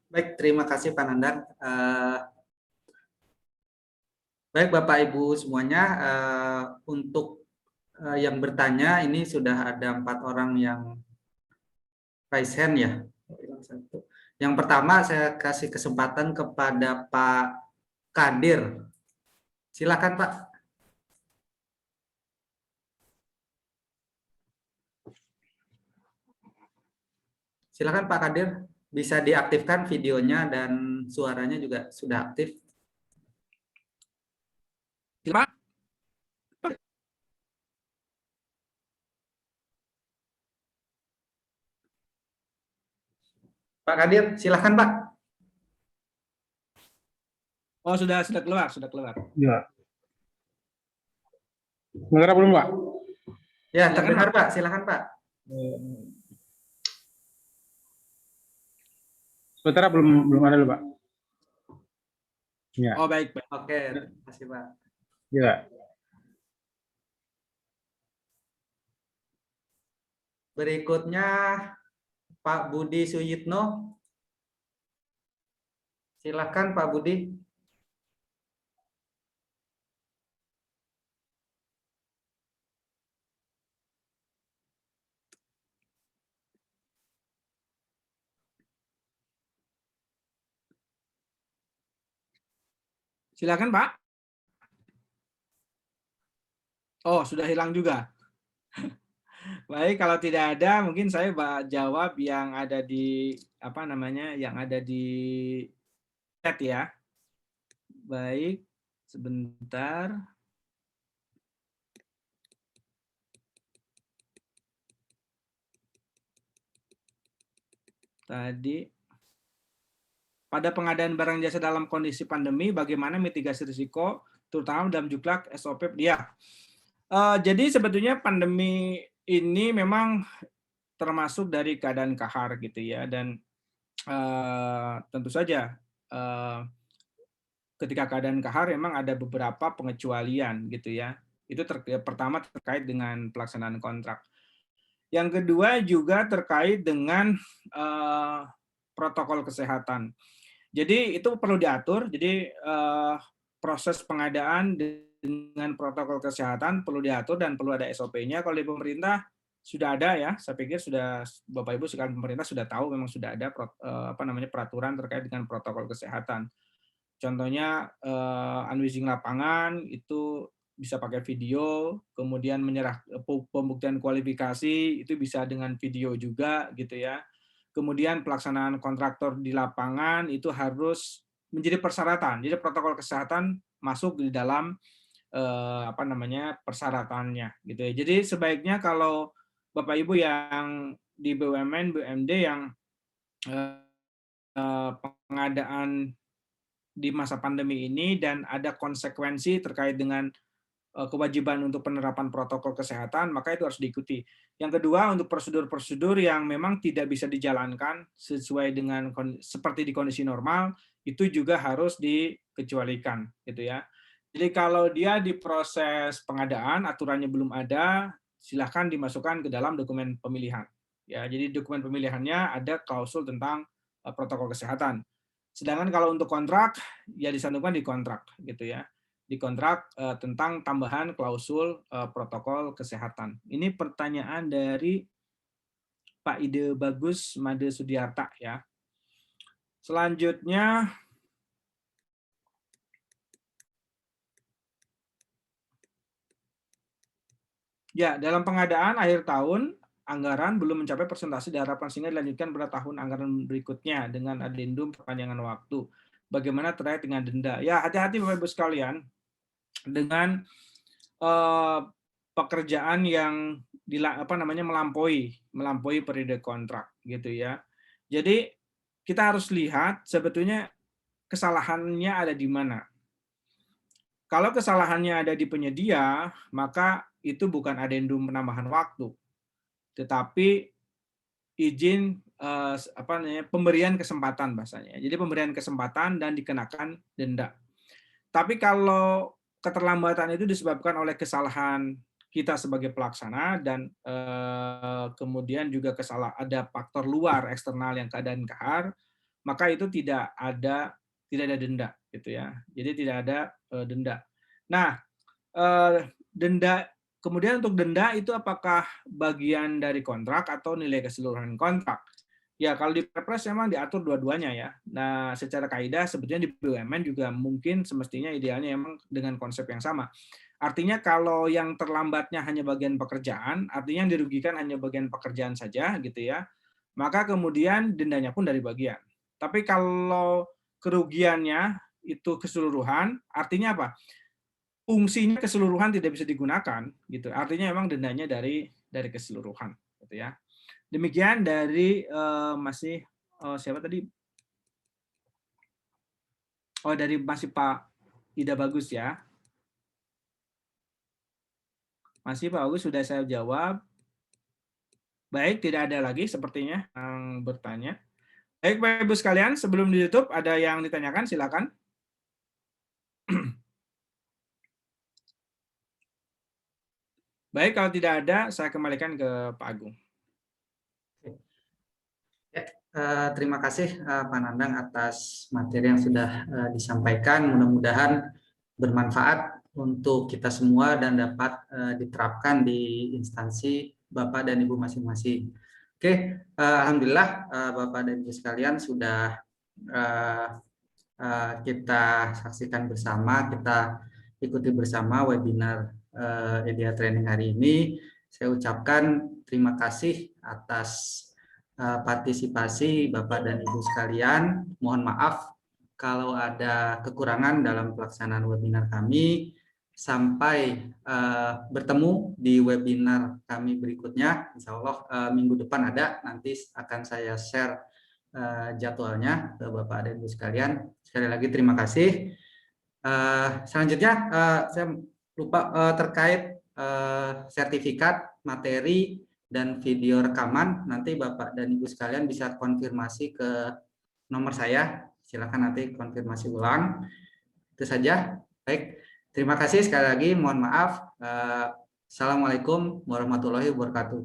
Baik, terima kasih Pak Nandar. Baik Bapak Ibu semuanya, untuk yang bertanya ini sudah ada 4 orang yang raise hand ya. Yang pertama saya kasih kesempatan kepada Pak Kadir. Silakan Pak. Silakan Pak Kadir, bisa diaktifkan videonya dan suaranya juga sudah aktif. Silakan. Pak Kadir, silakan Pak. Oh, sudah keluar, Ya. Dengar belum, Pak? Ya, terdengar Pak. Silakan Pak. Sementara belum ada dulu, Pak. Ya. Oh, baik. Oke, terima kasih Pak. Ya. Berikutnya Pak Budi Suyitno. Silakan Pak Budi. Silakan Pak. Oh, sudah hilang juga. Baik, kalau tidak ada, mungkin saya jawab yang ada di yang ada di chat ya. Baik, sebentar. Tadi pada pengadaan barang jasa dalam kondisi pandemi, bagaimana mitigasi risiko, terutama dalam juklak SOP dia. Jadi sebetulnya pandemi ini memang termasuk dari keadaan kahar gitu ya, dan tentu saja ketika keadaan kahar memang ada beberapa pengecualian gitu ya. Itu pertama terkait dengan pelaksanaan kontrak. Yang kedua juga terkait dengan protokol kesehatan. Jadi itu perlu diatur. Jadi proses pengadaan dengan protokol kesehatan perlu diatur dan perlu ada SOP-nya. Kalau di pemerintah sudah ada ya. Saya pikir sudah Bapak Ibu sekalian pemerintah sudah tahu memang sudah ada peraturan terkait dengan protokol kesehatan. Contohnya unleashing lapangan itu bisa pakai video, kemudian menyerah pembuktian kualifikasi itu bisa dengan video juga gitu ya. Kemudian pelaksanaan kontraktor di lapangan itu harus menjadi persyaratan. Jadi protokol kesehatan masuk di dalam persyaratannya gitu ya. Jadi sebaiknya kalau Bapak Ibu yang di BUMN, BUMD yang pengadaan di masa pandemi ini dan ada konsekuensi terkait dengan kewajiban untuk penerapan protokol kesehatan, maka itu harus diikuti. Yang kedua, untuk prosedur-prosedur yang memang tidak bisa dijalankan sesuai dengan seperti di kondisi normal, itu juga harus dikecualikan, gitu ya. Jadi kalau dia di proses pengadaan, aturannya belum ada, silahkan dimasukkan ke dalam dokumen pemilihan. Ya, jadi dokumen pemilihannya ada klausul tentang protokol kesehatan. Sedangkan kalau untuk kontrak, ya disantumkan di kontrak, gitu ya. Di kontrak tentang tambahan klausul protokol kesehatan. Ini pertanyaan dari Pak Ide Bagus Made Sudiarta ya. Selanjutnya ya, dalam pengadaan akhir tahun anggaran belum mencapai persentase diharapkan sehingga dilanjutkan pada tahun anggaran berikutnya dengan adendum perpanjangan waktu. Bagaimana terkait dengan denda? Ya, hati-hati Bapak Ibu sekalian dengan pekerjaan yang melampaui periode kontrak gitu ya. Jadi kita harus lihat sebetulnya kesalahannya ada di mana. Kalau kesalahannya ada di penyedia, maka itu bukan adendum penambahan waktu, tetapi izin pemberian kesempatan bahasanya. Jadi pemberian kesempatan dan dikenakan denda. Tapi kalau keterlambatan itu disebabkan oleh kesalahan kita sebagai pelaksana dan kemudian juga ada faktor luar eksternal yang keadaan kahar, maka itu tidak ada denda gitu ya. Jadi tidak ada denda. Nah, denda kemudian untuk denda itu apakah bagian dari kontrak atau nilai keseluruhan kontrak? Ya, kalau di Perpres memang diatur dua-duanya ya. Nah, secara kaidah sebetulnya di BUMN juga mungkin semestinya idealnya memang dengan konsep yang sama. Artinya kalau yang terlambatnya hanya bagian pekerjaan, artinya yang dirugikan hanya bagian pekerjaan saja gitu ya. Maka kemudian dendanya pun dari bagian. Tapi kalau kerugiannya itu keseluruhan, artinya apa? Fungsinya keseluruhan tidak bisa digunakan gitu. Artinya memang dendanya dari keseluruhan gitu ya. Demikian dari siapa tadi? Oh, dari masih Pak Ida Bagus ya. Masih Pak Bagus sudah saya jawab. Baik, tidak ada lagi sepertinya yang bertanya. Baik, Bapak Ibu sekalian, sebelum ditutup ada yang ditanyakan, silakan. Baik, kalau tidak ada, saya kembalikan ke Pak Agung. Terima kasih Pak Nandang atas materi yang sudah disampaikan. Mudah-mudahan bermanfaat untuk kita semua dan dapat diterapkan di instansi Bapak dan Ibu masing-masing. Oke, alhamdulillah Bapak dan Ibu sekalian sudah kita saksikan bersama, kita ikuti bersama webinar EDA Training hari ini. Saya ucapkan terima kasih atas partisipasi Bapak dan Ibu sekalian. Mohon maaf kalau ada kekurangan dalam pelaksanaan webinar kami. Sampai bertemu di webinar kami berikutnya. Insya Allah minggu depan ada, nanti akan saya share jadwalnya ke Bapak dan Ibu sekalian. Sekali lagi terima kasih. Selanjutnya saya lupa terkait sertifikat, materi, dan video rekaman. Nanti Bapak dan Ibu sekalian bisa konfirmasi ke nomor saya. Silakan nanti konfirmasi ulang. Itu saja. Baik, terima kasih sekali lagi. Mohon maaf. Assalamualaikum warahmatullahi wabarakatuh.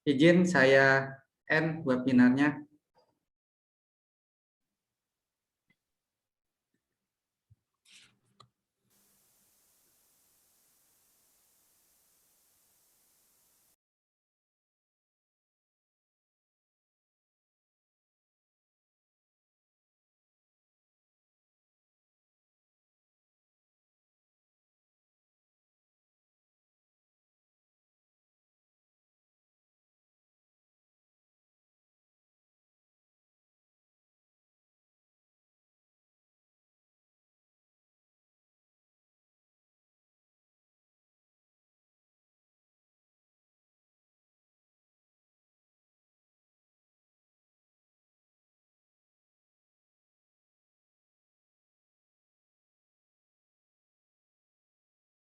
Izin saya end webinarnya.